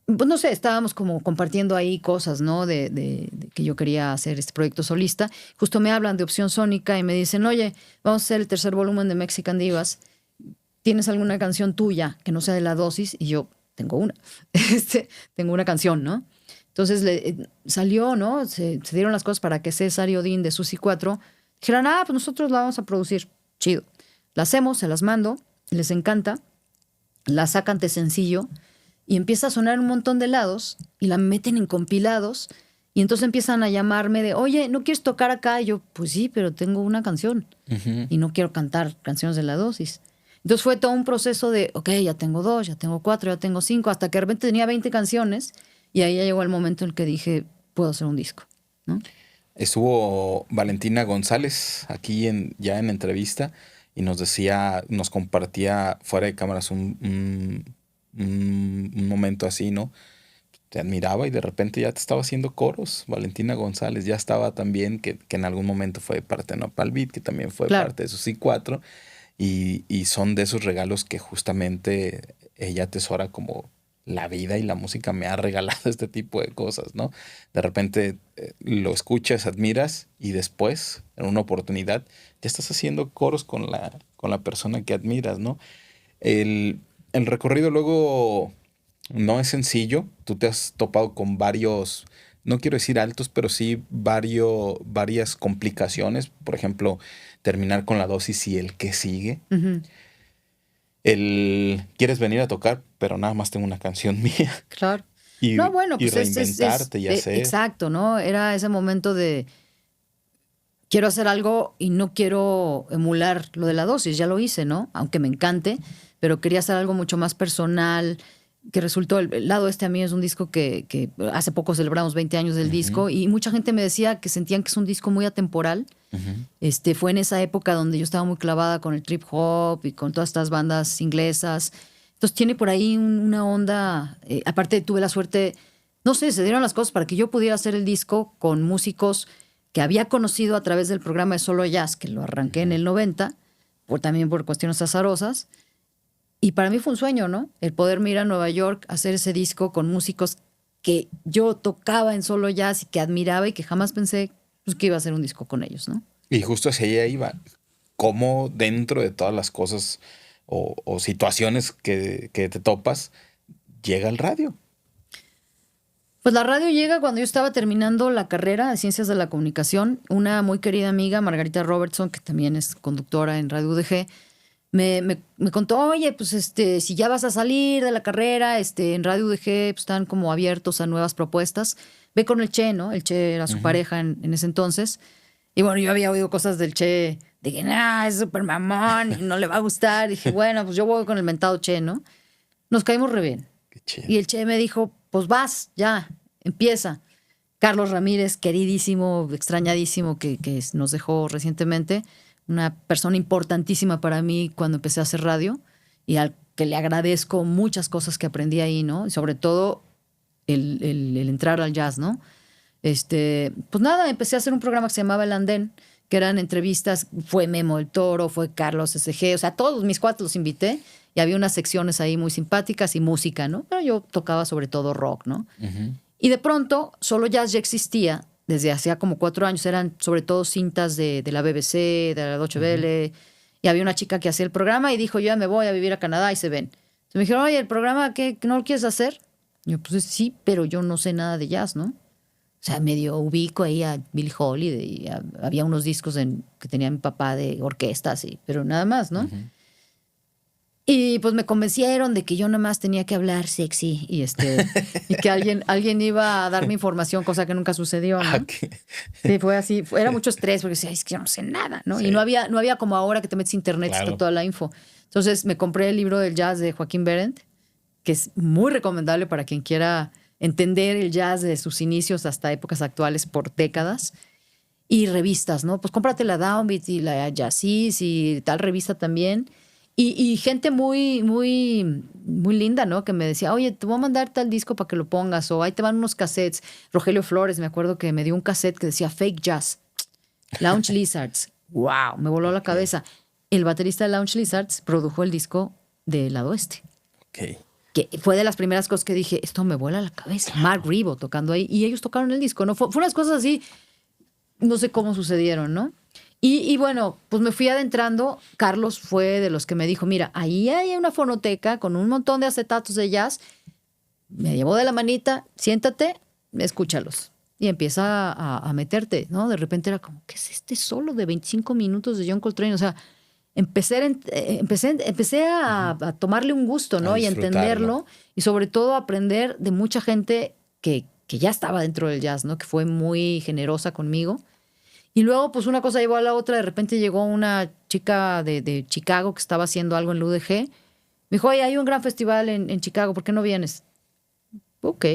pues no sé, estábamos como compartiendo ahí cosas, ¿no? De que yo quería hacer este proyecto solista. Justo me hablan de Opción Sónica y me dicen, oye, vamos a hacer el tercer volumen de Mexican Divas. ¿Tienes alguna canción tuya que no sea de La Dosis? Y yo, tengo una. Tengo una canción, ¿no? Entonces salió, ¿no? Se dieron las cosas para que César y Odín de Susi 4 dijeran, pues nosotros la vamos a producir. Chido. La hacemos, se las mando, les encanta, la sacan de sencillo y empieza a sonar un montón de lados y la meten en compilados y entonces empiezan a llamarme de, oye, ¿no quieres tocar acá? Y yo, pues sí, pero tengo una canción y no quiero cantar canciones de La Dosis. Entonces fue todo un proceso de, ok, ya tengo 2, ya tengo 4, ya tengo 5, hasta que de repente tenía 20 canciones y ahí ya llegó el momento en el que dije, puedo hacer un disco, ¿no? Estuvo Valentina González aquí ya en entrevista y nos compartía fuera de cámaras un momento así, ¿no? Te admiraba y de repente ya te estaba haciendo coros. Valentina González ya estaba también, que en algún momento fue parte de Nopal Beat, que también fue parte de Susi 4. Y son de esos regalos que justamente ella atesora como la vida y la música me ha regalado este tipo de cosas, ¿no? De repente lo escuchas, admiras y después, en una oportunidad, ya estás haciendo coros con la persona que admiras, ¿no? El recorrido luego no es sencillo. Tú te has topado con varios, no quiero decir altos, pero sí varias complicaciones. Por ejemplo, terminar con La Dosis y el que sigue. Quieres venir a tocar, pero nada más tengo una canción mía. Claro. Y, no, bueno, pues reinventarte y hacer. Exacto, ¿no? Era ese momento de quiero hacer algo y no quiero emular lo de La Dosis. Ya lo hice, ¿no? Aunque me encante, pero quería hacer algo mucho más personal, que resultó, el lado a mí es un disco que hace poco celebramos 20 años del disco y mucha gente me decía que sentían que es un disco muy atemporal. Fue en esa época donde yo estaba muy clavada con el trip hop y con todas estas bandas inglesas. Entonces tiene por ahí una onda, aparte tuve la suerte, no sé, se dieron las cosas para que yo pudiera hacer el disco con músicos que había conocido a través del programa de Solo Jazz, que lo arranqué en el 90, también por cuestiones azarosas. Y para mí fue un sueño, ¿no? El poderme ir a Nueva York a hacer ese disco con músicos que yo tocaba en Solo Jazz y que admiraba y que jamás pensé pues, que iba a hacer un disco con ellos, ¿no? Y justo hacia ella iba. Cómo dentro de todas las cosas o situaciones que te topas, llega el radio. Pues la radio llega cuando yo estaba terminando la carrera de Ciencias de la Comunicación. Una muy querida amiga, Margarita Robertson, que también es conductora en Radio UDG, me contó, oye, pues si ya vas a salir de la carrera, en Radio UDG pues, están como abiertos a nuevas propuestas. Ve con el Che, ¿no? El Che era su pareja en ese entonces. Y bueno, yo había oído cosas del Che, de que, es súper mamón y no le va a gustar. Y dije, bueno, pues yo voy con el mentado Che, ¿no? Nos caímos re bien. Qué chido. Y el Che me dijo, pues vas, ya, empieza. Carlos Ramírez, queridísimo, extrañadísimo, que nos dejó recientemente, una persona importantísima para mí cuando empecé a hacer radio y al que le agradezco muchas cosas que aprendí ahí, ¿no? Y sobre todo el entrar al jazz, ¿no? Pues nada, empecé a hacer un programa que se llamaba El Andén, que eran entrevistas, fue Memo del Toro, fue Carlos SG, o sea, todos mis cuates los invité y había unas secciones ahí muy simpáticas y música, ¿no? Pero yo tocaba sobre todo rock, ¿no? Y de pronto, Solo Jazz ya existía desde hacía como 4 años, eran sobre todo cintas de la BBC, de la Deutsche Welle, y había una chica que hacía el programa y dijo, yo ya me voy a vivir a Canadá y se ven. Entonces me dijeron, oye, ¿el programa qué no lo quieres hacer? Y yo, pues sí, pero yo no sé nada de jazz, ¿no? O sea, medio ubico ahí a Billie Holiday y había unos discos que tenía mi papá de orquestas, pero nada más, ¿no? Y pues me convencieron de que yo nada más tenía que hablar sexy y que alguien iba a darme información, cosa que nunca sucedió, ¿no? Sí, fue así. Era mucho estrés porque decía, es que yo no sé nada, ¿no? Sí. Y no había como ahora que te metes a internet y está toda la info. Entonces me compré el libro del jazz de Joaquín Berendt que es muy recomendable para quien quiera entender el jazz de sus inicios hasta épocas actuales por décadas. Y revistas, ¿no? Pues cómprate la Downbeat y la Jazzis y tal revista también. Y gente muy, muy, muy linda, ¿no? Que me decía, oye, te voy a mandar tal disco para que lo pongas, o ahí te van unos cassettes. Rogelio Flores, me acuerdo que me dio un cassette que decía Fake Jazz, Lounge Lizards. ¡Wow! Me voló la cabeza. El baterista de Lounge Lizards produjo el disco de Lado Oeste. Ok. Que fue de las primeras cosas que dije, esto me vuela la cabeza. Mark Ribot tocando ahí, y ellos tocaron el disco, ¿no? Fue unas cosas así, no sé cómo sucedieron, ¿no? Y bueno, pues me fui adentrando. Carlos fue de los que me dijo, mira, ahí hay una fonoteca con un montón de acetatos de jazz. Me llevó de la manita, siéntate, escúchalos. Y empieza a meterte, ¿no? De repente era como, ¿qué es este solo de 25 minutos de John Coltrane? O sea, empecé a tomarle un gusto, ¿no? Y a entenderlo. Y sobre todo a aprender de mucha gente que ya estaba dentro del jazz, ¿no? Que fue muy generosa conmigo. Y luego, pues una cosa llevó a la otra. De repente llegó una chica de Chicago que estaba haciendo algo en la UDG. Me dijo, oye, hay un gran festival en Chicago, ¿por qué no vienes? Ok,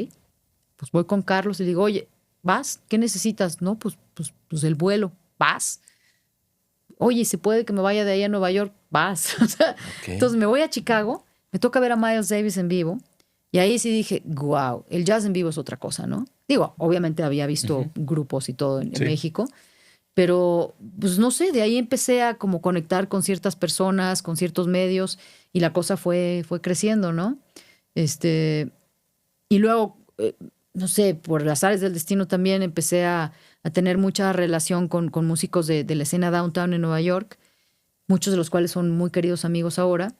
pues voy con Carlos y le digo, oye, ¿vas? ¿Qué necesitas? No, pues el vuelo, ¿vas? Oye, ¿se puede que me vaya de ahí a Nueva York? ¿Vas? O sea, entonces me voy a Chicago, me toca ver a Miles Davis en vivo. Y ahí sí dije, wow, el jazz en vivo es otra cosa, ¿no? Digo, obviamente había visto grupos y todo en México. Pero, pues no sé, de ahí empecé a como conectar con ciertas personas, con ciertos medios, y la cosa fue creciendo, ¿no? Y luego, no sé, por las áreas del destino también empecé a tener mucha relación con músicos de la escena downtown en Nueva York, muchos de los cuales son muy queridos amigos ahora.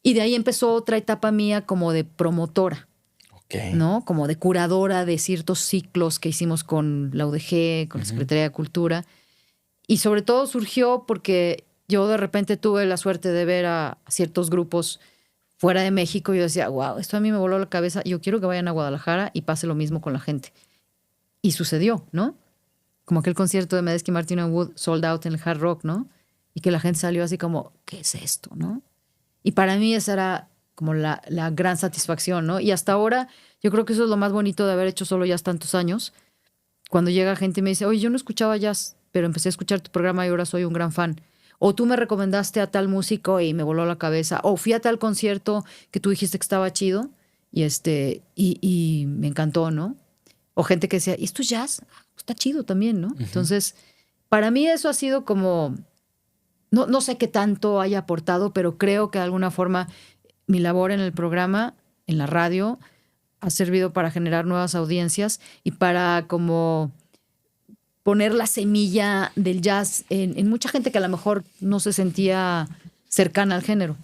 Y de ahí empezó otra etapa mía como de promotora, ¿no? Como de curadora de ciertos ciclos que hicimos con la UDG, con la Secretaría de Cultura. Y sobre todo surgió porque yo de repente tuve la suerte de ver a ciertos grupos fuera de México y yo decía, wow, esto a mí me voló la cabeza. Yo quiero que vayan a Guadalajara y pase lo mismo con la gente. Y sucedió, ¿no? Como aquel concierto de Medeski, Martin and Wood sold out en el Hard Rock, ¿no? Y que la gente salió así como, ¿qué es esto, no? Y para mí esa era como la gran satisfacción, ¿no? Y hasta ahora yo creo que eso es lo más bonito de haber hecho solo jazz tantos años. Cuando llega gente y me dice, oye, yo no escuchaba jazz, pero empecé a escuchar tu programa y ahora soy un gran fan. O tú me recomendaste a tal músico y me voló la cabeza. O fui a tal concierto que tú dijiste que estaba chido y me encantó, ¿no? O gente que decía, ¿y esto es jazz? Está chido también, ¿no? Entonces, para mí eso ha sido como, no sé qué tanto haya aportado, pero creo que de alguna forma mi labor en el programa, en la radio, ha servido para generar nuevas audiencias y para como poner la semilla del jazz en mucha gente que a lo mejor no se sentía cercana al género.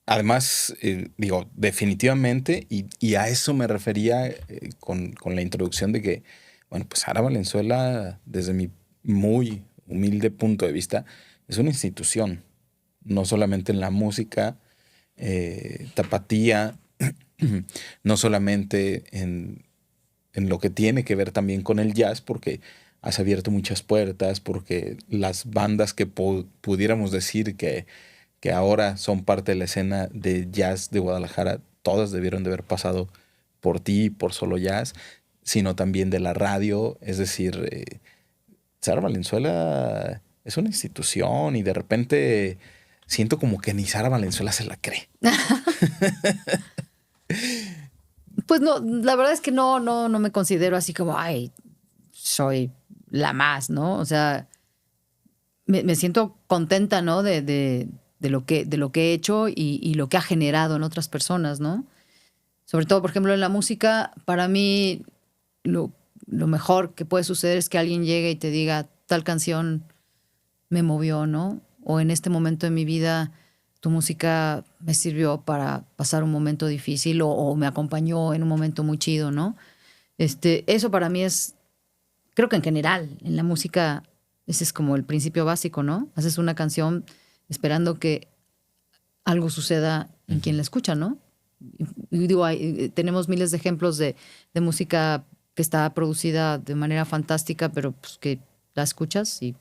Además, digo, definitivamente, y a eso me refería con la introducción de que, bueno, pues Sara Valenzuela, desde mi muy humilde punto de vista, es una institución, no solamente en la música tapatía, no solamente en lo que tiene que ver también con el jazz, porque has abierto muchas puertas, porque las bandas que pudiéramos decir que ahora son parte de la escena de jazz de Guadalajara, todas debieron de haber pasado por ti, por Solo Jazz, sino también de la radio. Es decir, Sara Valenzuela es una institución y de repente siento como que ni Sara Valenzuela se la cree. Pues no, la verdad es que no me considero así como, ay, soy la más, ¿no? O sea, me siento contenta, ¿no? De lo que he hecho y lo que ha generado en otras personas, ¿no? Sobre todo, por ejemplo, en la música, para mí lo mejor que puede suceder es que alguien llegue y te diga, tal canción me movió, ¿no? O en este momento de mi vida tu música me sirvió para pasar un momento difícil o me acompañó en un momento muy chido, ¿no? Eso para mí es, creo que en general, en la música, ese es como el principio básico, ¿no? Haces una canción esperando que algo suceda en quien la escucha, ¿no? Y digo, tenemos miles de ejemplos de música que está producida de manera fantástica, pero pues que la escuchas y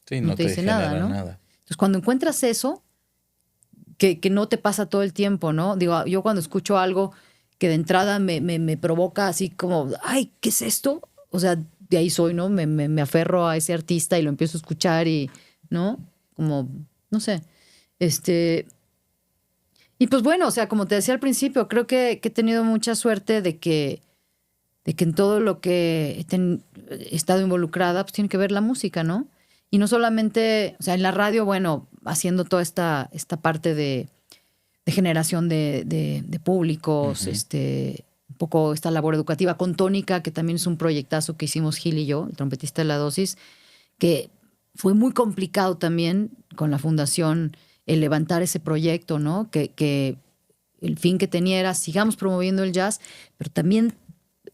sí, no te dice nada, ¿no? nada. Entonces, cuando encuentras eso, que no te pasa todo el tiempo, ¿no? Digo, yo cuando escucho algo que de entrada me provoca así como, ay, ¿qué es esto? O sea, de ahí soy, ¿no? Me aferro a ese artista y lo empiezo a escuchar y, ¿no? Como, no sé. Y pues bueno, o sea, como te decía al principio, creo que he tenido mucha suerte de que en todo lo que he estado involucrada, pues tiene que ver la música, ¿no? Y no solamente, o sea, en la radio, bueno, haciendo toda esta parte de generación de públicos, Ujú. un poco esta labor educativa con Tónica, que también es un proyectazo que hicimos Gil y yo, el trompetista de la dosis, que fue muy complicado también con la fundación el levantar ese proyecto, ¿no? Que el fin que tenía era sigamos promoviendo el jazz, pero también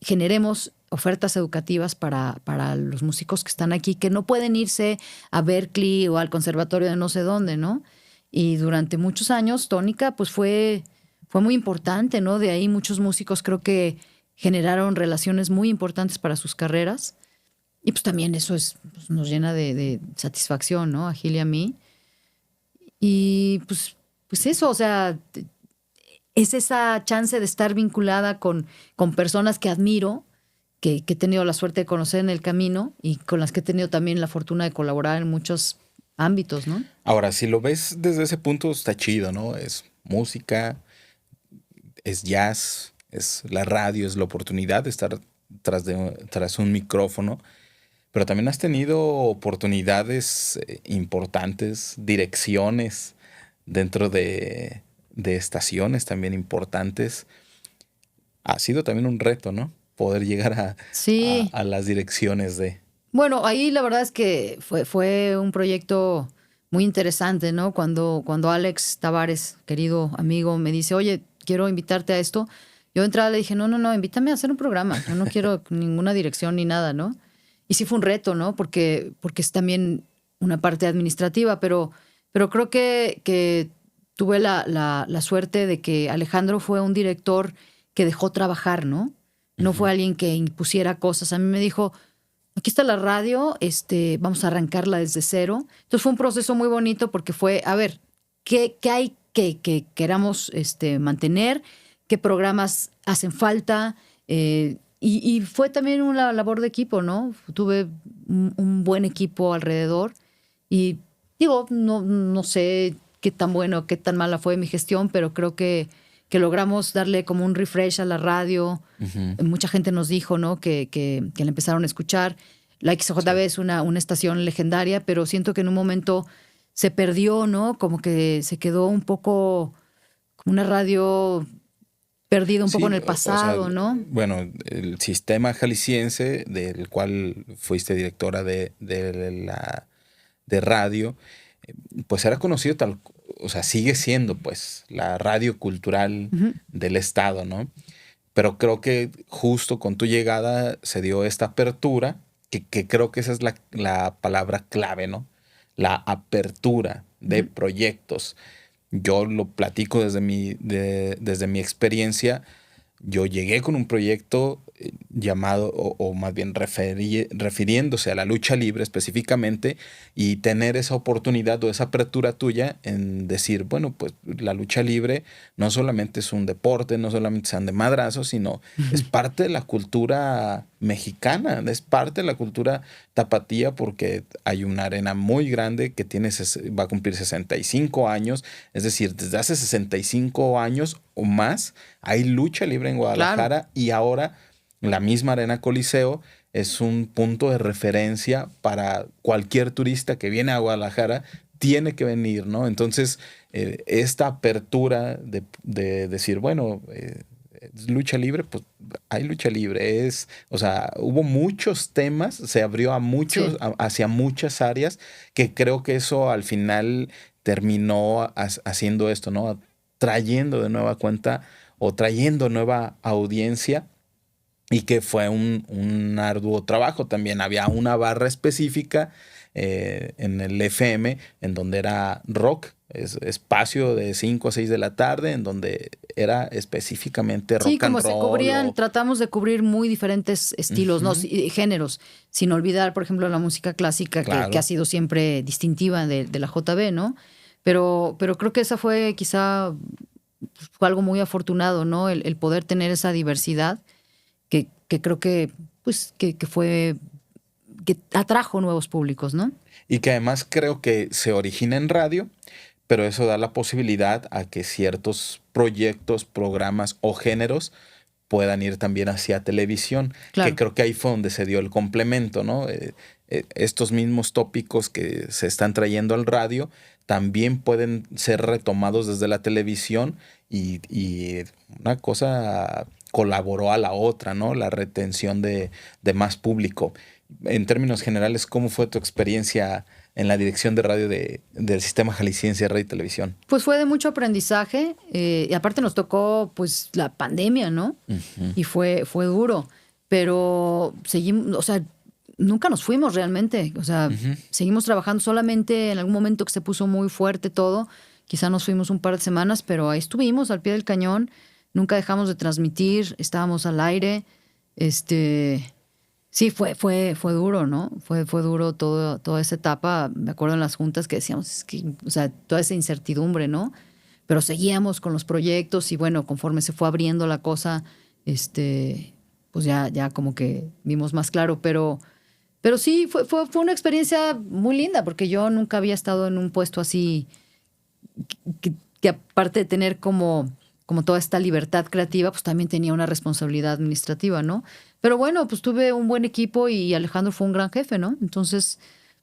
generemos ofertas educativas para los músicos que están aquí, que no pueden irse a Berkeley o al conservatorio de no sé dónde, ¿no? Y durante muchos años, Tónica, pues fue muy importante, ¿no? De ahí muchos músicos creo que generaron relaciones muy importantes para sus carreras. Y pues también eso pues, nos llena de satisfacción, ¿no? A Gil y a mí. Y pues eso, o sea, es esa chance de estar vinculada con personas que admiro, que he tenido la suerte de conocer en el camino y con las que he tenido también la fortuna de colaborar en muchos ámbitos, ¿no? Ahora, si lo ves desde ese punto, está chido, ¿no? Es música, es jazz, es la radio, es la oportunidad de estar tras un micrófono, pero también has tenido oportunidades importantes, direcciones dentro de estaciones también importantes. Ha sido también un reto, ¿no? Poder llegar Sí. a las direcciones de... Bueno, ahí la verdad es que fue un proyecto muy interesante, ¿no? Cuando Alex Tavares, querido amigo, me dice, oye, quiero invitarte a esto. Yo de entrada le dije, no, invítame a hacer un programa. Yo no quiero ninguna dirección ni nada, ¿no? Y sí fue un reto, ¿no? Porque es también una parte administrativa, pero creo que tuve la suerte de que Alejandro fue un director que dejó trabajar, ¿no? No Ujú. fue alguien que impusiera cosas. A mí me dijo, aquí está la radio, vamos a arrancarla desde cero. Entonces fue un proceso muy bonito porque fue, a ver, ¿qué hay que queramos mantener? ¿Qué programas hacen falta? Y fue también una labor de equipo, ¿no? Tuve un buen equipo alrededor y digo, no sé qué tan bueno, qué tan mala fue mi gestión, pero creo que logramos darle como un refresh a la radio. Ujú. Mucha gente nos dijo, ¿no? Que la empezaron a escuchar. La XJB Sí. es una estación legendaria, pero siento que en un momento se perdió, ¿no? Como que se quedó un poco como una radio perdida un poco en Sí, el o sea, pasado, ¿no? bueno, el sistema jalisciense, del cual fuiste directora de radio, pues era conocido o sea, sigue siendo pues la radio cultural Ujú. del estado, ¿no? Pero creo que justo con tu llegada se dio esta apertura, que creo que esa es la palabra clave, ¿no? La apertura de Ujú. proyectos. Yo lo platico desde mi experiencia. Yo llegué con un proyecto llamado, o más bien refiriéndose a la lucha libre específicamente, y tener esa oportunidad o esa apertura tuya en decir, bueno, pues la lucha libre no solamente es un deporte, no solamente sean de madrazos, sino es parte de la cultura mexicana, es parte de la cultura tapatía, porque hay una arena muy grande que va a cumplir 65 años, es decir, desde hace 65 años o más hay lucha libre en Claro. Guadalajara, y ahora la misma Arena Coliseo es un punto de referencia para cualquier turista que viene a Guadalajara, tiene que venir, ¿no? Entonces, esta apertura de decir, bueno, es lucha libre, pues hay lucha libre. O sea, hubo muchos temas, se abrió Sí. hacia muchas áreas, que creo que eso al final terminó haciendo esto, ¿no? Trayendo de nueva cuenta o trayendo nueva audiencia, y que fue un arduo trabajo. También había una barra específica en el FM, en donde era rock, espacio de 5 a 6 de la tarde, en donde era específicamente Sí, rock and como se roll cubrían, tratamos de cubrir muy diferentes estilos, ¿no? Ujú. Géneros, sin olvidar, por ejemplo, la música clásica que ha Claro. sido siempre distintiva de la JB, ¿no? Pero creo que esa fue quizá fue algo muy afortunado, ¿no? El poder tener esa diversidad que creo que, pues, que fue, que atrajo nuevos públicos, ¿no? Y que además creo que se origina en radio, pero eso da la posibilidad a que ciertos proyectos, programas o géneros puedan ir también hacia televisión, que Claro. creo que ahí fue donde se dio el complemento, ¿no? Estos mismos tópicos que se están trayendo al radio también pueden ser retomados desde la televisión y una cosa colaboró a la otra, ¿no? La retención de más público. En términos generales, ¿cómo fue tu experiencia en la dirección de radio del Sistema Jalisciense de Radio y Televisión? Pues fue de mucho aprendizaje y aparte nos tocó pues la pandemia, ¿no? Ujú. Y fue duro, pero seguimos, o sea, nunca nos fuimos realmente, o sea, Ujú. seguimos trabajando solamente en algún momento que se puso muy fuerte todo, quizá nos fuimos un par de semanas, pero ahí estuvimos al pie del cañón, nunca dejamos de transmitir, estábamos al aire, sí, fue duro, ¿no? Fue duro toda esa etapa. Me acuerdo en las juntas que decíamos, es que, o sea, toda esa incertidumbre, ¿no? Pero seguíamos con los proyectos y bueno, conforme se fue abriendo la cosa, pues ya como que vimos más claro. Pero sí, fue una experiencia muy linda porque yo nunca había estado en un puesto así que aparte de tener como toda esta libertad creativa, pues también tenía una responsabilidad administrativa, ¿no? Pero bueno, pues tuve un buen equipo y Alejandro fue un gran jefe, ¿no? Entonces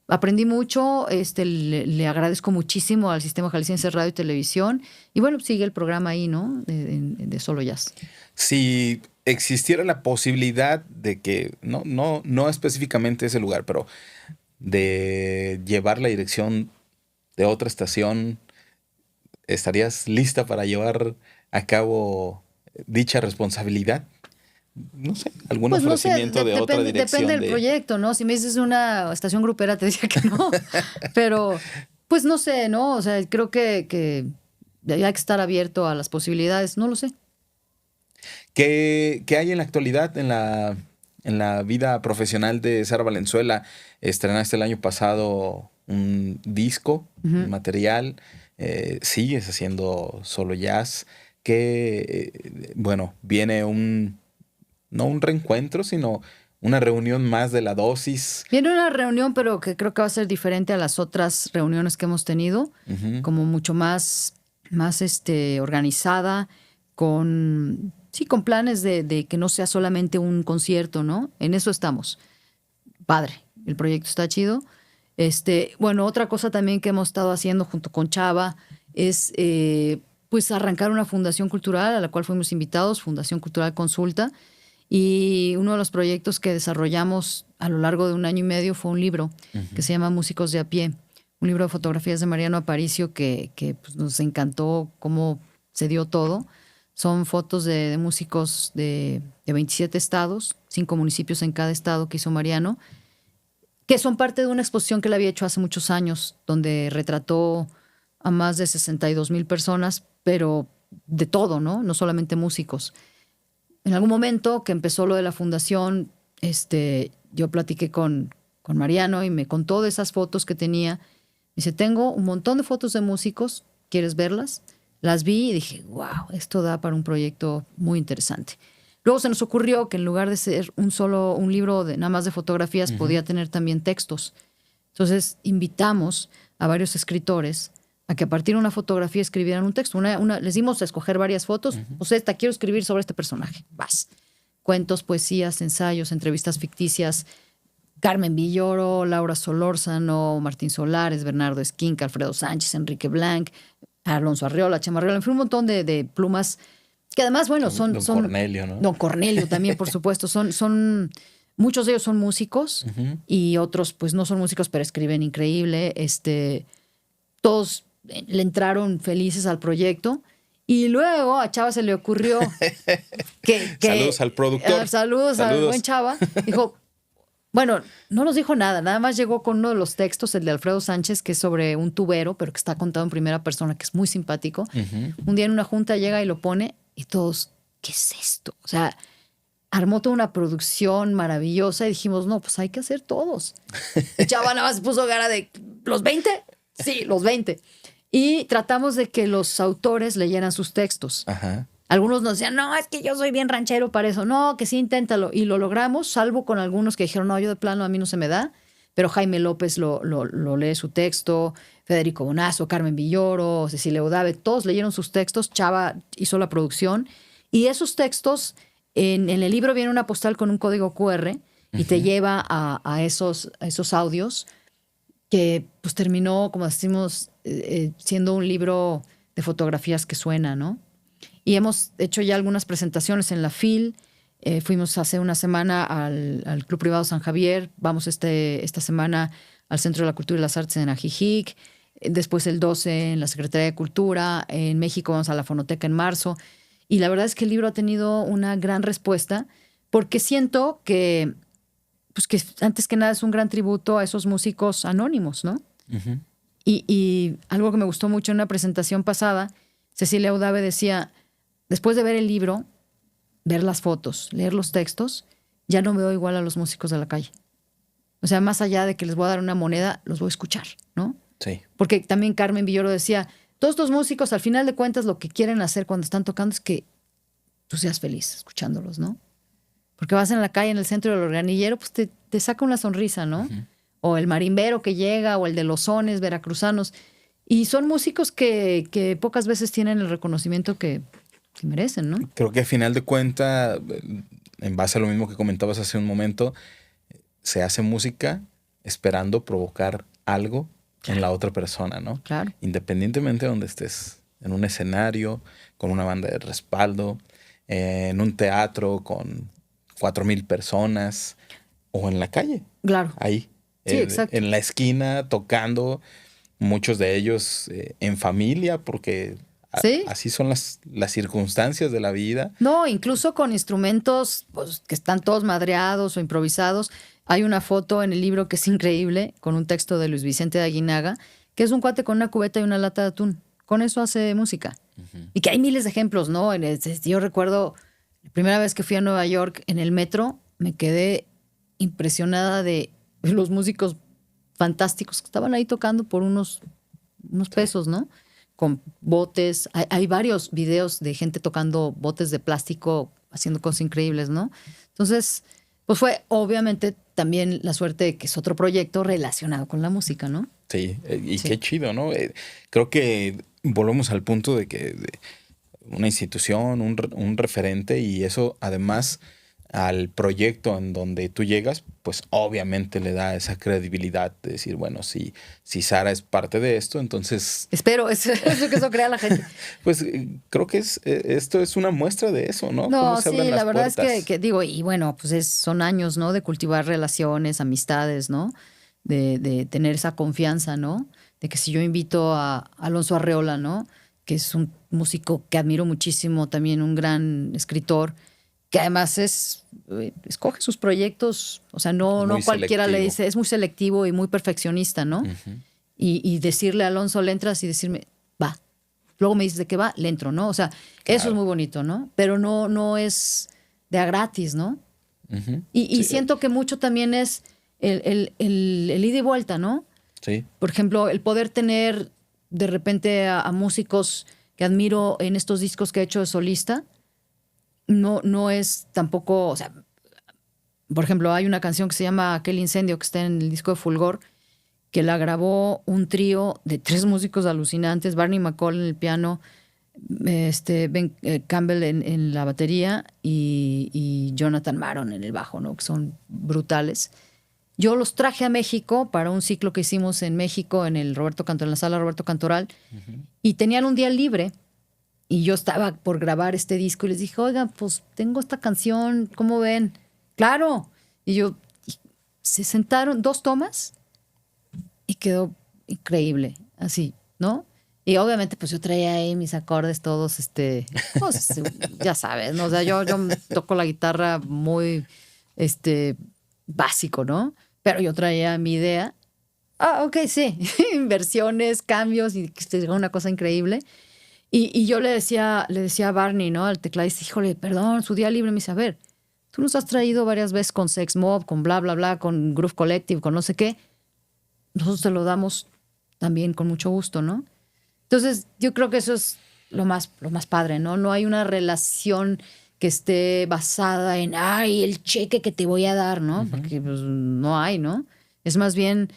aprendí mucho, le agradezco muchísimo al Sistema Jalisciense de Radio y Televisión y bueno, sigue el programa ahí, ¿no? De Solo Jazz. Si existiera la posibilidad de que, no específicamente ese lugar, pero de llevar la dirección de otra estación, ¿estarías lista para llevar a cabo dicha responsabilidad? No sé, algún Pues no sé, ofrecimiento de otra dirección depende del proyecto, ¿no? Si me dices una estación grupera te diría que no, pero pues no sé, ¿no? O sea, creo que hay que estar abierto a las posibilidades, no lo sé. ¿Qué hay en la actualidad en la vida profesional de Sara Valenzuela? Estrenaste el año pasado un disco, un Ujú. material, sigues haciendo solo jazz, bueno, viene no un reencuentro, sino una reunión más de la dosis. Viene una reunión, pero que creo que va a ser diferente a las otras reuniones que hemos tenido, Ujú. como mucho más organizada, sí, con planes de que no sea solamente un concierto, ¿no? En eso estamos. Padre, el proyecto está chido. Bueno, otra cosa también que hemos estado haciendo junto con Chava es pues arrancar una fundación cultural a la cual fuimos invitados, Fundación Cultural Consulta. Y uno de los proyectos que desarrollamos a lo largo de un año y medio fue un libro que se llama Músicos de a pie, un libro de fotografías de Mariano Aparicio que pues, nos encantó cómo se dio todo. Son fotos de músicos de 27 estados, 5 municipios en cada estado que hizo Mariano, que son parte de una exposición que él había hecho hace muchos años, donde retrató a más de 62,000 personas, pero de todo, ¿no? No solamente músicos. En algún momento que empezó lo de la fundación, yo platiqué con Mariano y me contó de esas fotos que tenía. Me dice, tengo un montón de fotos de músicos, ¿quieres verlas? Las vi y dije, wow, esto da para un proyecto muy interesante. Luego se nos ocurrió que en lugar de ser un libro de nada más de fotografías, podía tener también textos. Entonces invitamos a varios escritores a que a partir de una fotografía escribieran un texto. Les dimos a escoger varias fotos. Pues quiero escribir sobre este personaje. Vas. Cuentos, poesías, ensayos, entrevistas ficticias. Carmen Villoro, Laura Solórzano, Martín Solares, Bernardo Esquinca, Alfredo Sánchez, Enrique Blanc, Alonso Arreola, Chema Arreola, en fin, un montón de plumas que además, bueno, son... Don Cornelio, ¿no? Don Cornelio también, por supuesto. Muchos de ellos son músicos y otros pues no son músicos, pero escriben increíble. Todos le entraron felices al proyecto y luego a Chava se le ocurrió que saludos al productor. Saludos al buen Chava. Dijo, bueno, no nos dijo nada más llegó con uno de los textos, el de Alfredo Sánchez, que es sobre un tubero, pero que está contado en primera persona, que es muy simpático. Un día en una junta llega y lo pone y todos, ¿qué es esto? O sea, armó toda una producción maravillosa y dijimos, no, pues hay que hacer todos. Y Chava nada más puso cara de, ¿los 20? Sí, los 20. Y tratamos de que los autores leyeran sus textos. Ajá. Algunos nos decían, no, es que yo soy bien ranchero para eso. No, que sí, inténtalo. Y lo logramos, salvo con algunos que dijeron, no, yo de plano a mí no se me da. Pero Jaime López lo lee su texto, Federico Bonazo, Carmen Villoro, Cecilia Udave, todos leyeron sus textos, Chava hizo la producción. Y esos textos, en el libro viene una postal con un código QR y te lleva a esos audios que pues terminó, como decimos, siendo un libro de fotografías que suena, ¿no? Y hemos hecho ya algunas presentaciones en la FIL. Fuimos hace una semana al Club Privado San Javier. Vamos esta semana al Centro de la Cultura y las Artes en Ajijic. Después el 12 en la Secretaría de Cultura. En México vamos a la Fonoteca en marzo. Y la verdad es que el libro ha tenido una gran respuesta porque siento que, pues que antes que nada es un gran tributo a esos músicos anónimos, ¿no? Uh-huh. Y algo que me gustó mucho en una presentación pasada, Cecilia Udave decía, después de ver el libro, ver las fotos, leer los textos, ya no veo igual a los músicos de la calle. O sea, más allá de que les voy a dar una moneda, los voy a escuchar, ¿no? Sí. Porque también Carmen Villoro decía, todos estos músicos, al final de cuentas, lo que quieren hacer cuando están tocando es que tú seas feliz escuchándolos, ¿no? Porque vas en la calle, en el centro del organillero, pues te saca una sonrisa, ¿no? Uh-huh. O el marimbero que llega, o el de los sones veracruzanos. Y son músicos que pocas veces tienen el reconocimiento que merecen, ¿no? Creo que a final de cuentas, en base a lo mismo que comentabas hace un momento, se hace música esperando provocar algo en la otra persona, ¿no? Claro. Independientemente de donde estés, en un escenario, con una banda de respaldo, en un teatro con 4,000 personas o en la calle. Claro. Ahí. Sí, exacto. En la esquina, tocando, muchos de ellos en familia, porque ¿sí? Así son las circunstancias de la vida. No, incluso con instrumentos pues, que están todos madreados o improvisados. Hay una foto en el libro que es increíble, con un texto de Luis Vicente de Aguinaga, que es un cuate con una cubeta y una lata de atún. Con eso hace música. Uh-huh. Y que hay miles de ejemplos, ¿no? Yo recuerdo la primera vez que fui a Nueva York en el metro, me quedé impresionada de los músicos fantásticos que estaban ahí tocando por unos pesos, ¿no? Con botes. Hay varios videos de gente tocando botes de plástico, haciendo cosas increíbles, ¿no? Entonces, pues fue obviamente también la suerte de que es otro proyecto relacionado con la música, ¿no? Sí, y sí. Qué chido, ¿no? Creo que volvemos al punto de que una institución, un referente, y eso además al proyecto en donde tú llegas, pues obviamente le da esa credibilidad de decir, bueno, si Sara es parte de esto, entonces... Espero, eso que eso crea la gente. Pues creo que esto es una muestra de eso, ¿no? No, sí, la verdad es que digo, y bueno, pues son años, ¿no? De cultivar relaciones, amistades, ¿no? De tener esa confianza, ¿no? De que si yo invito a Alonso Arreola, ¿no? Que es un músico que admiro muchísimo, también un gran escritor, que además escoge sus proyectos, o sea, no cualquiera le dice, es muy selectivo y muy perfeccionista, ¿no? Uh-huh. Y decirle a Alonso, le entras y decirme, va. Luego me dices de qué va, le entro, ¿no? O sea, claro. Eso es muy bonito, ¿no? Pero no es de a gratis, ¿no? Uh-huh. Y sí. Siento que mucho también es el ida y vuelta, ¿no? Sí. Por ejemplo, el poder tener de repente a músicos que admiro en estos discos que he hecho de solista, no es tampoco, o sea, por ejemplo, hay una canción que se llama Aquel Incendio que está en el disco de Fulgor, que la grabó un trío de 3 músicos alucinantes, Barney McCall en el piano, Ben Campbell en la batería y Jonathan Maron en el bajo, ¿no? Que son brutales. Yo los traje a México para un ciclo que hicimos en México en la sala Roberto Cantoral, uh-huh. Y tenían un día libre. Y yo estaba por grabar este disco y les dije, oigan, pues tengo esta canción, ¿cómo ven? ¡Claro! Y se sentaron 2 tomas y quedó increíble, así, ¿no? Y obviamente pues yo traía ahí mis acordes todos, pues, ya sabes, ¿no? O sea, yo toco la guitarra muy, básico, ¿no? Pero yo traía mi idea. Ah, ok, sí. Inversiones, cambios y que se llegó una cosa increíble. Y yo le decía a Barney, ¿no? Al tecladista, híjole, perdón, su día libre. Me dice, a ver, tú nos has traído varias veces con Sex Mob, con bla, bla, bla, con Groove Collective, con no sé qué. Nosotros te lo damos también con mucho gusto, ¿no? Entonces, yo creo que eso es lo más padre, ¿no? No hay una relación que esté basada en, ay, el cheque que te voy a dar, ¿no? Porque pues, no hay, ¿no? Es más bien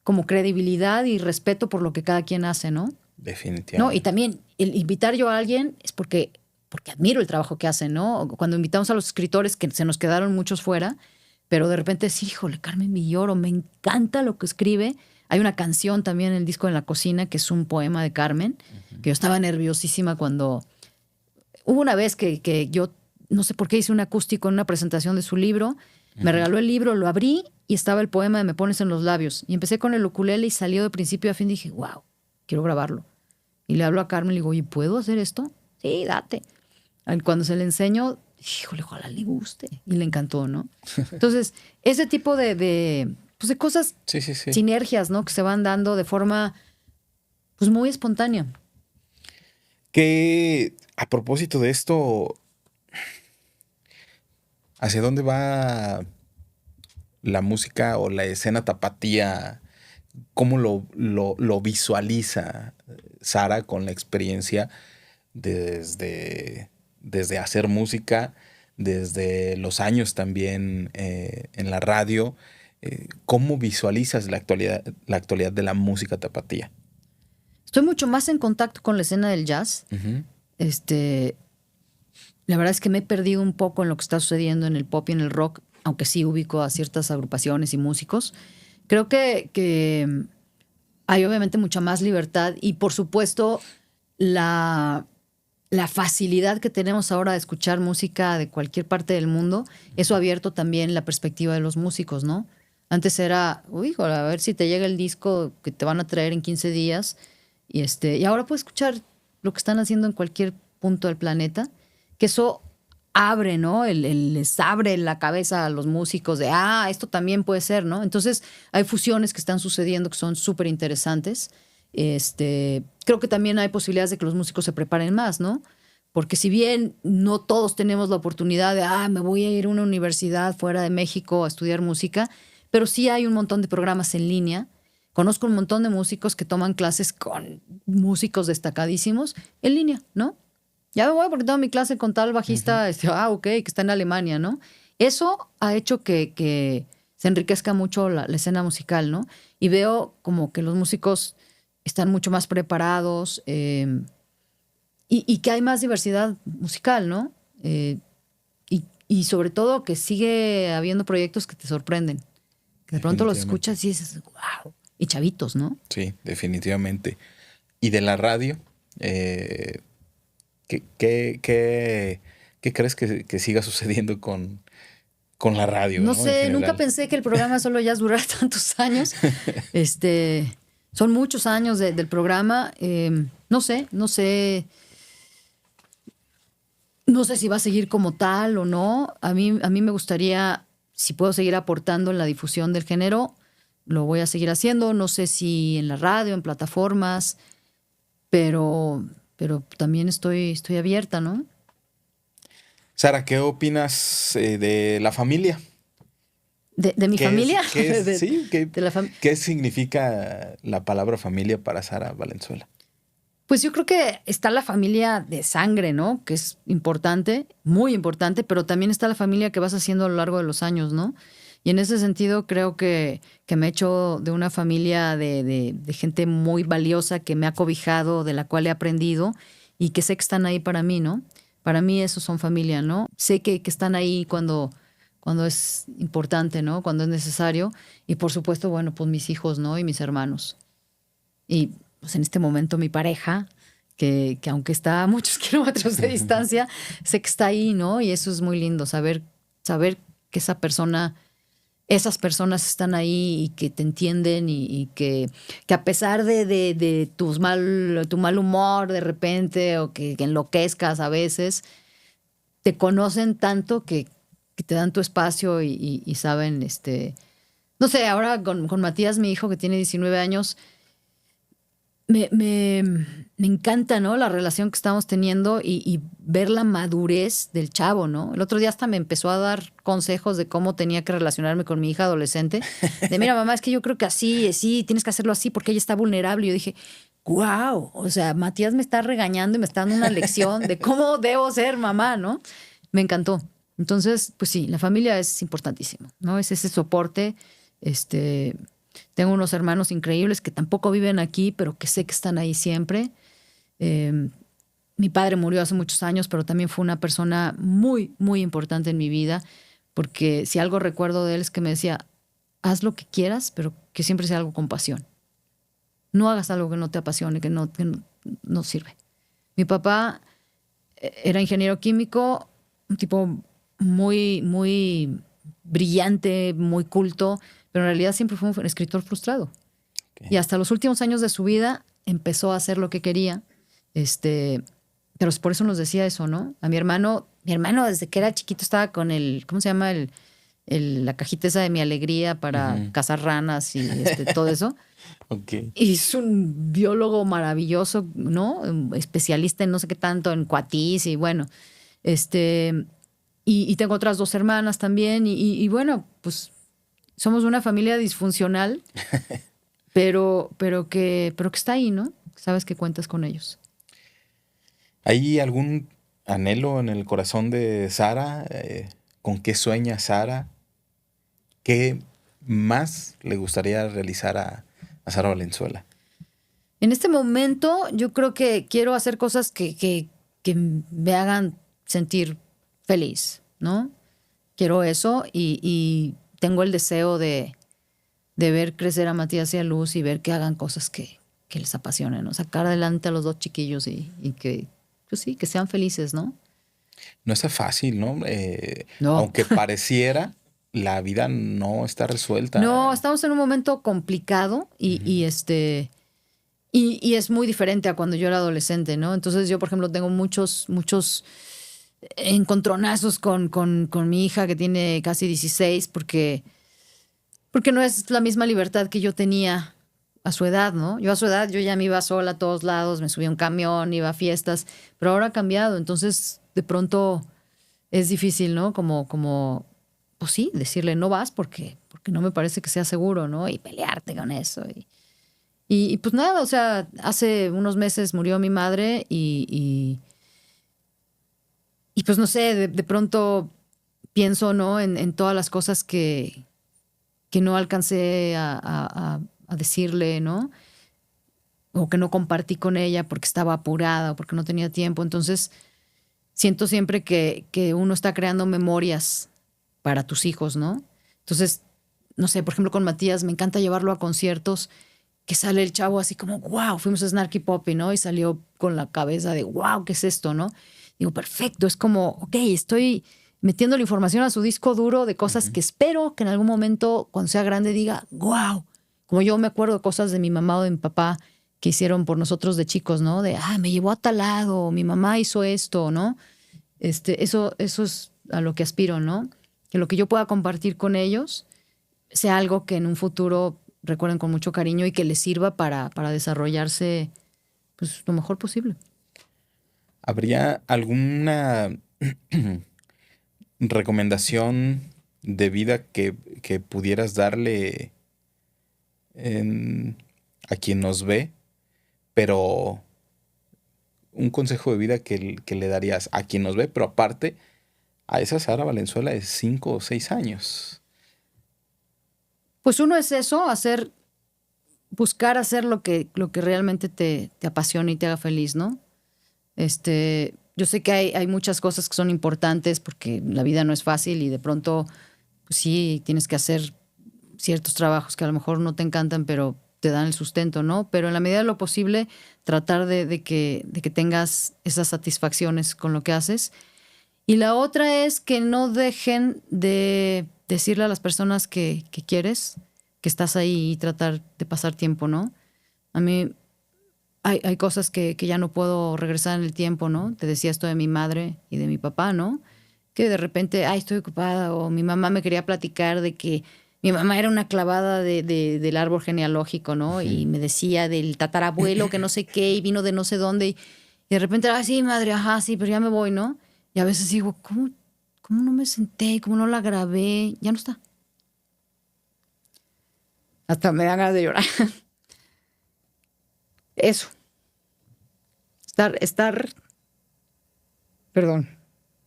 como credibilidad y respeto por lo que cada quien hace, ¿no? Definitivamente. No, y también el invitar yo a alguien es porque admiro el trabajo que hacen, ¿no? Cuando invitamos a los escritores, que se nos quedaron muchos fuera, pero de repente decir, híjole, Carmen Villoro, me encanta lo que escribe. Hay una canción también en el disco de la cocina que es un poema de Carmen, que yo estaba nerviosísima cuando... Hubo una vez que yo, no sé por qué, hice un acústico en una presentación de su libro, me regaló el libro, lo abrí y estaba el poema de Me pones en los labios. Y empecé con el ukulele y salió de principio a fin. Dije, wow, quiero grabarlo. Y le hablo a Carmen y le digo, oye, ¿puedo hacer esto? Sí, date. Cuando se le enseño, híjole, ojalá le guste. Y le encantó, ¿no? Entonces, ese tipo pues de cosas, Sí. sinergias, ¿no? Que se van dando de forma, pues muy espontánea. Que a propósito de esto, ¿hacia dónde va la música o la escena tapatía? ¿Cómo lo visualiza Sara con la experiencia desde hacer música, desde los años también en la radio? ¿Cómo visualizas la actualidad de la música tapatía? Estoy mucho más en contacto con la escena del jazz. La verdad es que me he perdido un poco en lo que está sucediendo en el pop y en el rock, aunque sí ubico a ciertas agrupaciones y músicos. Creo que hay obviamente mucha más libertad y por supuesto la facilidad que tenemos ahora de escuchar música de cualquier parte del mundo, eso ha abierto también la perspectiva de los músicos, ¿no? Antes era, uy, a ver si te llega el disco que te van a traer en 15 días y ahora puedes escuchar lo que están haciendo en cualquier punto del planeta, que eso abre, ¿no? Les abre la cabeza a los músicos de, esto también puede ser, ¿no? Entonces hay fusiones que están sucediendo que son súper interesantes. Creo que también hay posibilidades de que los músicos se preparen más, ¿no? Porque si bien no todos tenemos la oportunidad de, me voy a ir a una universidad fuera de México a estudiar música, pero sí hay un montón de programas en línea. Conozco un montón de músicos que toman clases con músicos destacadísimos en línea, ¿no? Ya me voy porque tengo mi clase con tal bajista, ok, que está en Alemania, ¿no? Eso ha hecho que se enriquezca mucho la escena musical, ¿no? Y veo como que los músicos están mucho más preparados y que hay más diversidad musical, ¿no? Y sobre todo que sigue habiendo proyectos que te sorprenden. Que de pronto los escuchas y dices, wow. Y chavitos, ¿no? Sí, definitivamente. ¿Y de la radio? ¿Qué crees que siga sucediendo con la radio? No sé, nunca pensé que el programa Solo Jazz durara tantos años. Son muchos años del programa. No sé si va a seguir como tal o no. A mí me gustaría, si puedo seguir aportando en la difusión del género, lo voy a seguir haciendo. No sé si en la radio, en plataformas, pero también estoy abierta, ¿no? Sara, ¿qué opinas de la familia? ¿De mi familia? ¿Qué significa la palabra familia para Sara Valenzuela? Pues yo creo que está la familia de sangre, ¿no? Que es importante, muy importante, pero también está la familia que vas haciendo a lo largo de los años, ¿no? Y en ese sentido creo que me he hecho de una familia de gente muy valiosa que me ha cobijado, de la cual he aprendido y que sé que están ahí para mí, ¿no? Para mí esos son familia, ¿no? Sé que están ahí cuando es importante, ¿no? Cuando es necesario. Y por supuesto, bueno, pues mis hijos, ¿no? Y mis hermanos. Y pues en este momento mi pareja, que aunque está a muchos kilómetros de distancia, sé que está ahí, ¿no? Y eso es muy lindo, saber que esas personas están ahí y que te entienden y que a pesar de tu mal humor de repente o que enloquezcas a veces, te conocen tanto que te dan tu espacio y saben, no sé, ahora con Matías, mi hijo que tiene 19 años, me encanta, ¿no? La relación que estamos teniendo y ver la madurez del chavo, ¿no? El otro día hasta me empezó a dar consejos de cómo tenía que relacionarme con mi hija adolescente. De, mira, mamá, es que yo creo que así, tienes que hacerlo así porque ella está vulnerable. Y yo dije, wow, o sea, Matías me está regañando y me está dando una lección de cómo debo ser mamá, ¿no? Me encantó. Entonces, pues sí, la familia es importantísimo, ¿no? Es ese soporte. Este, tengo unos hermanos increíbles que tampoco viven aquí, pero que sé que están ahí siempre. Eh, Mi padre murió hace muchos años, pero también fue una persona muy, muy importante en mi vida, porque si algo recuerdo de él es que me decía, haz lo que quieras, pero que siempre sea algo con pasión. No hagas algo que no te apasione, no sirve. Mi papá era ingeniero químico, un tipo muy, muy brillante, muy culto, pero en realidad siempre fue un escritor frustrado. Y Ok. hasta los últimos años de su vida empezó a hacer lo que quería. Este, pero por eso nos decía eso, ¿no? A mi hermano desde que era chiquito estaba con ¿cómo se llama? La cajita esa de mi alegría para Ujú. cazar ranas y todo eso. Ok. Y es un biólogo maravilloso, ¿no? Especialista en no sé qué tanto, en cuatis y bueno, este, y tengo otras dos hermanas también y bueno, pues somos una familia disfuncional, pero que está ahí, ¿no? Sabes que cuentas con ellos. ¿Hay algún anhelo en el corazón de Sara? ¿Con qué sueña Sara? ¿Qué más le gustaría realizar a Sara Valenzuela? En este momento yo creo que quiero hacer cosas que me hagan sentir feliz, ¿no? Quiero eso y tengo el deseo de ver crecer a Matías y a Luz y ver que hagan cosas que les apasionen, ¿no? Sacar adelante a los dos chiquillos y que, pues sí, que sean felices, ¿no? No está fácil, ¿no? No. Aunque pareciera, la vida no está No, resuelta. estamos en un momento complicado Ujú. y es muy diferente a cuando yo era adolescente, ¿no? Entonces yo, por ejemplo, tengo muchos encontronazos con mi hija que tiene casi 16 porque no es la misma libertad que yo tenía a su edad, ¿no? Yo a su edad yo ya me iba sola a todos lados, me subía a un camión, iba a fiestas, pero ahora ha cambiado, entonces de pronto es difícil, ¿no? Pues sí, decirle no vas porque no me parece que sea seguro, ¿no? Y pelearte con eso. Y pues nada, o sea, hace unos meses murió mi madre y pues no sé, de pronto pienso, ¿no? En todas las cosas que no alcancé a decirle, ¿no? O que no compartí con ella porque estaba apurada o porque no tenía tiempo. Entonces, siento siempre que uno está creando memorias para tus hijos, ¿no? Entonces, no sé, por ejemplo, con Matías me encanta llevarlo a conciertos que sale el chavo así como, wow, fuimos a Snarky Poppy, ¿no? Y salió con la cabeza de, wow, ¿qué es esto, no? Digo, perfecto, es como, ok, estoy metiendo la información a su disco duro de cosas Ujú. que espero que en algún momento, cuando sea grande, diga, wow. Como yo me acuerdo de cosas de mi mamá o de mi papá que hicieron por nosotros de chicos, ¿no? De, me llevó a tal lado, mi mamá hizo esto, ¿no? Eso es a lo que aspiro, ¿no? Que lo que yo pueda compartir con ellos sea algo que en un futuro recuerden con mucho cariño y que les sirva para desarrollarse pues, lo mejor posible. ¿Habría alguna recomendación de vida que pudieras darle en- a quien nos ve, pero un consejo de vida que le darías a quien nos ve, pero aparte a esa Sara Valenzuela de 5 o 6 años? Pues uno es eso, buscar hacer lo que realmente te apasiona y te haga feliz, ¿no? Yo sé que hay muchas cosas que son importantes porque la vida no es fácil y de pronto, pues sí, tienes que hacer ciertos trabajos que a lo mejor no te encantan, pero te dan el sustento, ¿no? Pero en la medida de lo posible, tratar de que tengas esas satisfacciones con lo que haces. Y la otra es que no dejen de decirle a las personas que quieres que estás ahí y tratar de pasar tiempo, ¿no? A mí hay cosas que ya no puedo regresar en el tiempo, ¿no? Te decía esto de mi madre y de mi papá, ¿no? Que de repente, estoy ocupada, o mi mamá me quería platicar de que mi mamá era una clavada del árbol genealógico, ¿no? Y Ujú. me decía del tatarabuelo que no sé qué y vino de no sé dónde. Y de repente, sí, madre, ajá, sí, pero ya me voy, ¿no? Y a veces digo, ¿cómo no me senté? ¿Cómo no la grabé? Ya no está. Hasta me dan ganas de llorar. Eso. Estar, perdón.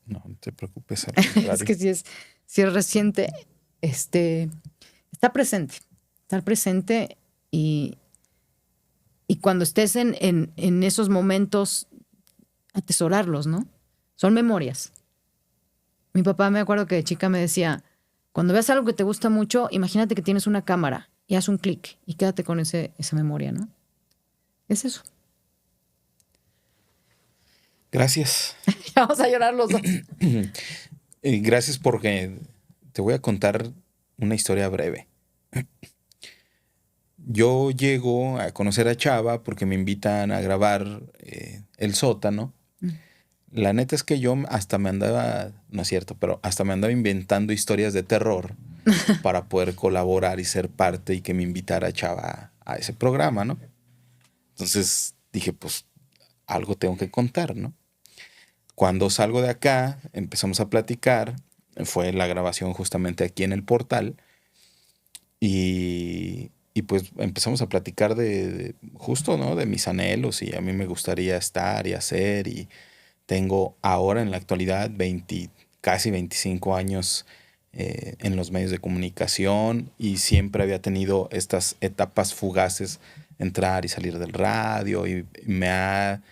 No, no te preocupes. Al contrario. Es que si es reciente, está presente. Estar presente y cuando estés en esos momentos, atesorarlos, ¿no? Son memorias. Mi papá, me acuerdo que de chica me decía, cuando veas algo que te gusta mucho, imagínate que tienes una cámara y haz un clic y quédate con esa memoria, ¿no? Es eso. Gracias. Vamos a llorar los dos. Gracias porque te voy a contar una historia breve. Yo llego a conocer a Chava porque me invitan a grabar El Sótano. La neta es que yo hasta me andaba, no es cierto, pero hasta me andaba inventando historias de terror para poder colaborar y ser parte y que me invitara Chava a ese programa, ¿no? Entonces dije, pues algo tengo que contar, ¿no? Cuando salgo de acá, empezamos a platicar, fue la grabación justamente aquí en el portal y pues empezamos a platicar de justo, ¿no? De mis anhelos y a mí me gustaría estar y hacer y tengo ahora en la actualidad casi 25 años en los medios de comunicación y siempre había tenido estas etapas fugaces, entrar y salir del radio y me ha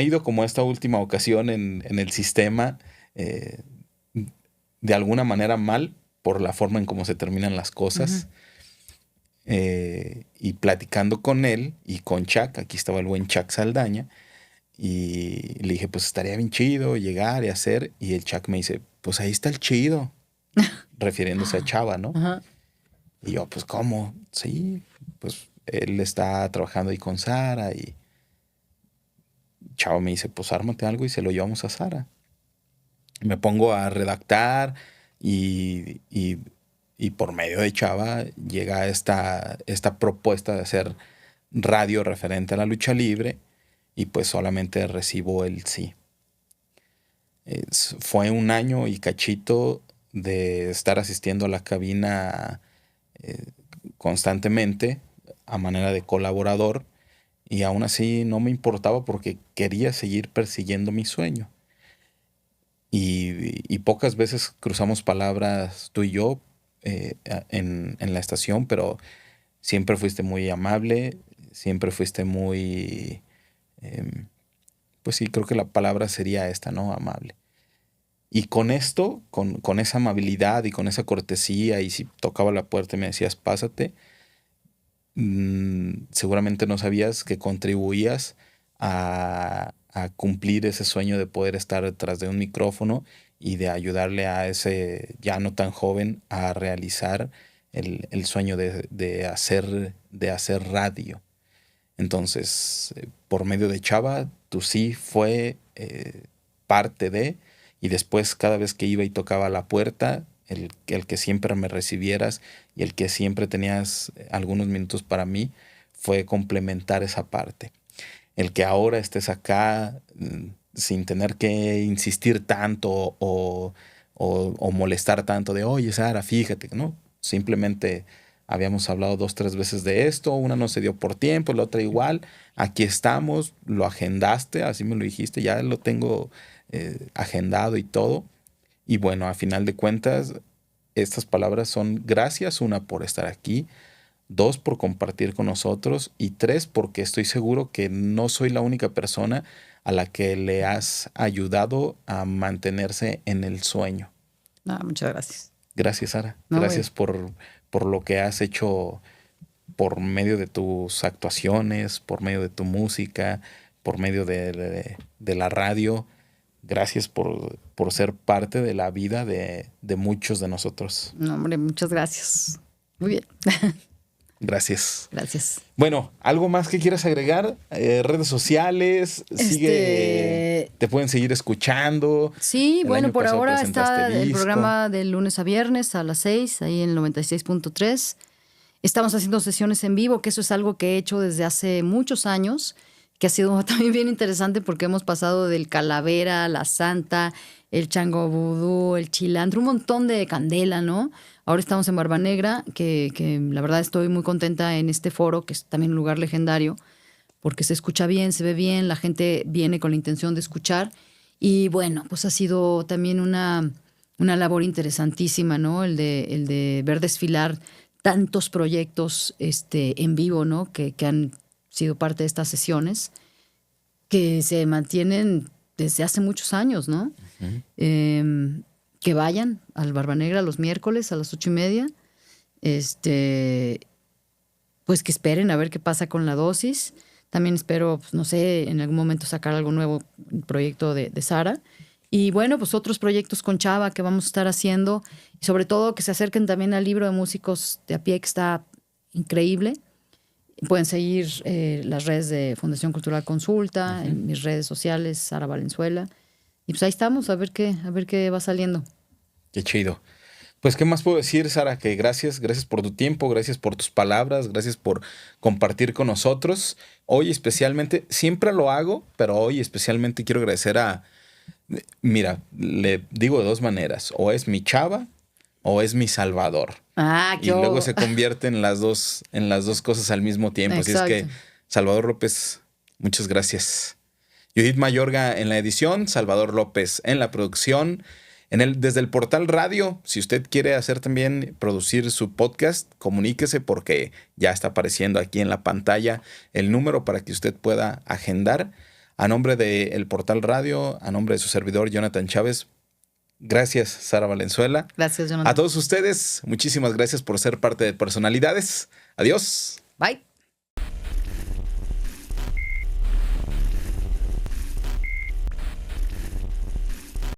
ido como esta última ocasión en el sistema de alguna manera mal por la forma en cómo se terminan las cosas. Y platicando con él y con Chuck, aquí estaba el buen Chuck Saldaña, y le dije, pues estaría bien chido llegar y hacer. Y el Chuck me dice, pues ahí está el chido, refiriéndose a Chava, ¿no? Ajá. Y yo, pues ¿cómo? Sí, pues él está trabajando ahí con Sara y Chava me dice, pues ármate algo y se lo llevamos a Sara. Me pongo a redactar y por medio de Chava llega esta propuesta de hacer radio referente a la lucha libre y pues solamente recibo el sí. Fue un año y cachito de estar asistiendo a la cabina constantemente a manera de colaborador y aún así no me importaba porque quería seguir persiguiendo mi sueño. Y pocas veces cruzamos palabras tú y yo en la estación, pero siempre fuiste muy amable, siempre fuiste muy, pues sí, creo que la palabra sería esta, ¿no? Amable. Y con esto, con esa amabilidad y con esa cortesía, y si tocaba la puerta y me decías, pásate, seguramente no sabías que contribuías a cumplir ese sueño de poder estar detrás de un micrófono y de ayudarle a ese ya no tan joven a realizar el sueño de hacer radio. Entonces, por medio de Chava, tu sí fue parte de, y después cada vez que iba y tocaba la puerta, el que siempre me recibieras y el que siempre tenías algunos minutos para mí, fue complementar esa parte. El que ahora estés acá sin tener que insistir tanto o molestar tanto de, oye, Sara, fíjate, ¿no? Simplemente habíamos hablado 2, 3 veces de esto, una no se dio por tiempo, la otra igual, aquí estamos, lo agendaste, así me lo dijiste, ya lo tengo agendado y todo. Y bueno, a final de cuentas, estas palabras son gracias, una, por estar aquí, 2, por compartir con nosotros y 3, porque estoy seguro que no soy la única persona a la que le has ayudado a mantenerse en el sueño. Muchas gracias. Gracias, Sara. No, gracias por lo que has hecho por medio de tus actuaciones, por medio de tu música, por medio de la radio. Gracias por ser parte de la vida de muchos de nosotros. No, hombre, muchas gracias. Muy bien. Gracias. Gracias. Bueno, ¿algo más que quieras agregar? Redes sociales, te pueden seguir escuchando. Sí, bueno, por ahora está el programa de lunes a viernes a las 6, ahí en el 96.3. Estamos haciendo sesiones en vivo, que eso es algo que he hecho desde hace muchos años, que ha sido también bien interesante porque hemos pasado del Calavera, la Santa, el Chango Vudú, el Chilantro, un montón de candela, ¿no? Ahora estamos en Barba Negra, que la verdad estoy muy contenta en este foro, que es también un lugar legendario, porque se escucha bien, se ve bien, la gente viene con la intención de escuchar. Y bueno, pues ha sido también una labor interesantísima, ¿no? El de ver desfilar tantos proyectos en vivo, ¿no? Que han sido parte de estas sesiones, que se mantienen desde hace muchos años, ¿no? Que vayan al Barba Negra los miércoles a las 8:30. Pues que esperen a ver qué pasa con la dosis. También espero, pues, no sé, en algún momento sacar algo nuevo, proyecto de Sara. Y bueno, pues otros proyectos con Chava que vamos a estar haciendo. Y sobre todo que se acerquen también al libro de músicos de a pie, que está increíble. Pueden seguir las redes de Fundación Cultural Consulta, en mis redes sociales, Sara Valenzuela. Y pues ahí estamos, a ver qué va saliendo. Qué chido. Pues, ¿qué más puedo decir, Sara? Que gracias por tu tiempo, gracias por tus palabras, gracias por compartir con nosotros. Hoy especialmente, siempre lo hago, pero hoy especialmente quiero agradecer mira, le digo de dos maneras, o es mi Chava o es mi Salvador. Y luego se convierte en las dos cosas al mismo tiempo. Exacto. Así es que, Salvador López, muchas gracias. Judith Mayorga en la edición, Salvador López en la producción. Desde el portal radio, si usted quiere hacer también, producir su podcast, comuníquese porque ya está apareciendo aquí en la pantalla el número para que usted pueda agendar. A nombre del portal radio, a nombre de su servidor Jonathan Chávez, gracias, Sara Valenzuela. Gracias, Jonathan. A todos ustedes, muchísimas gracias por ser parte de Personalidades. Adiós. Bye.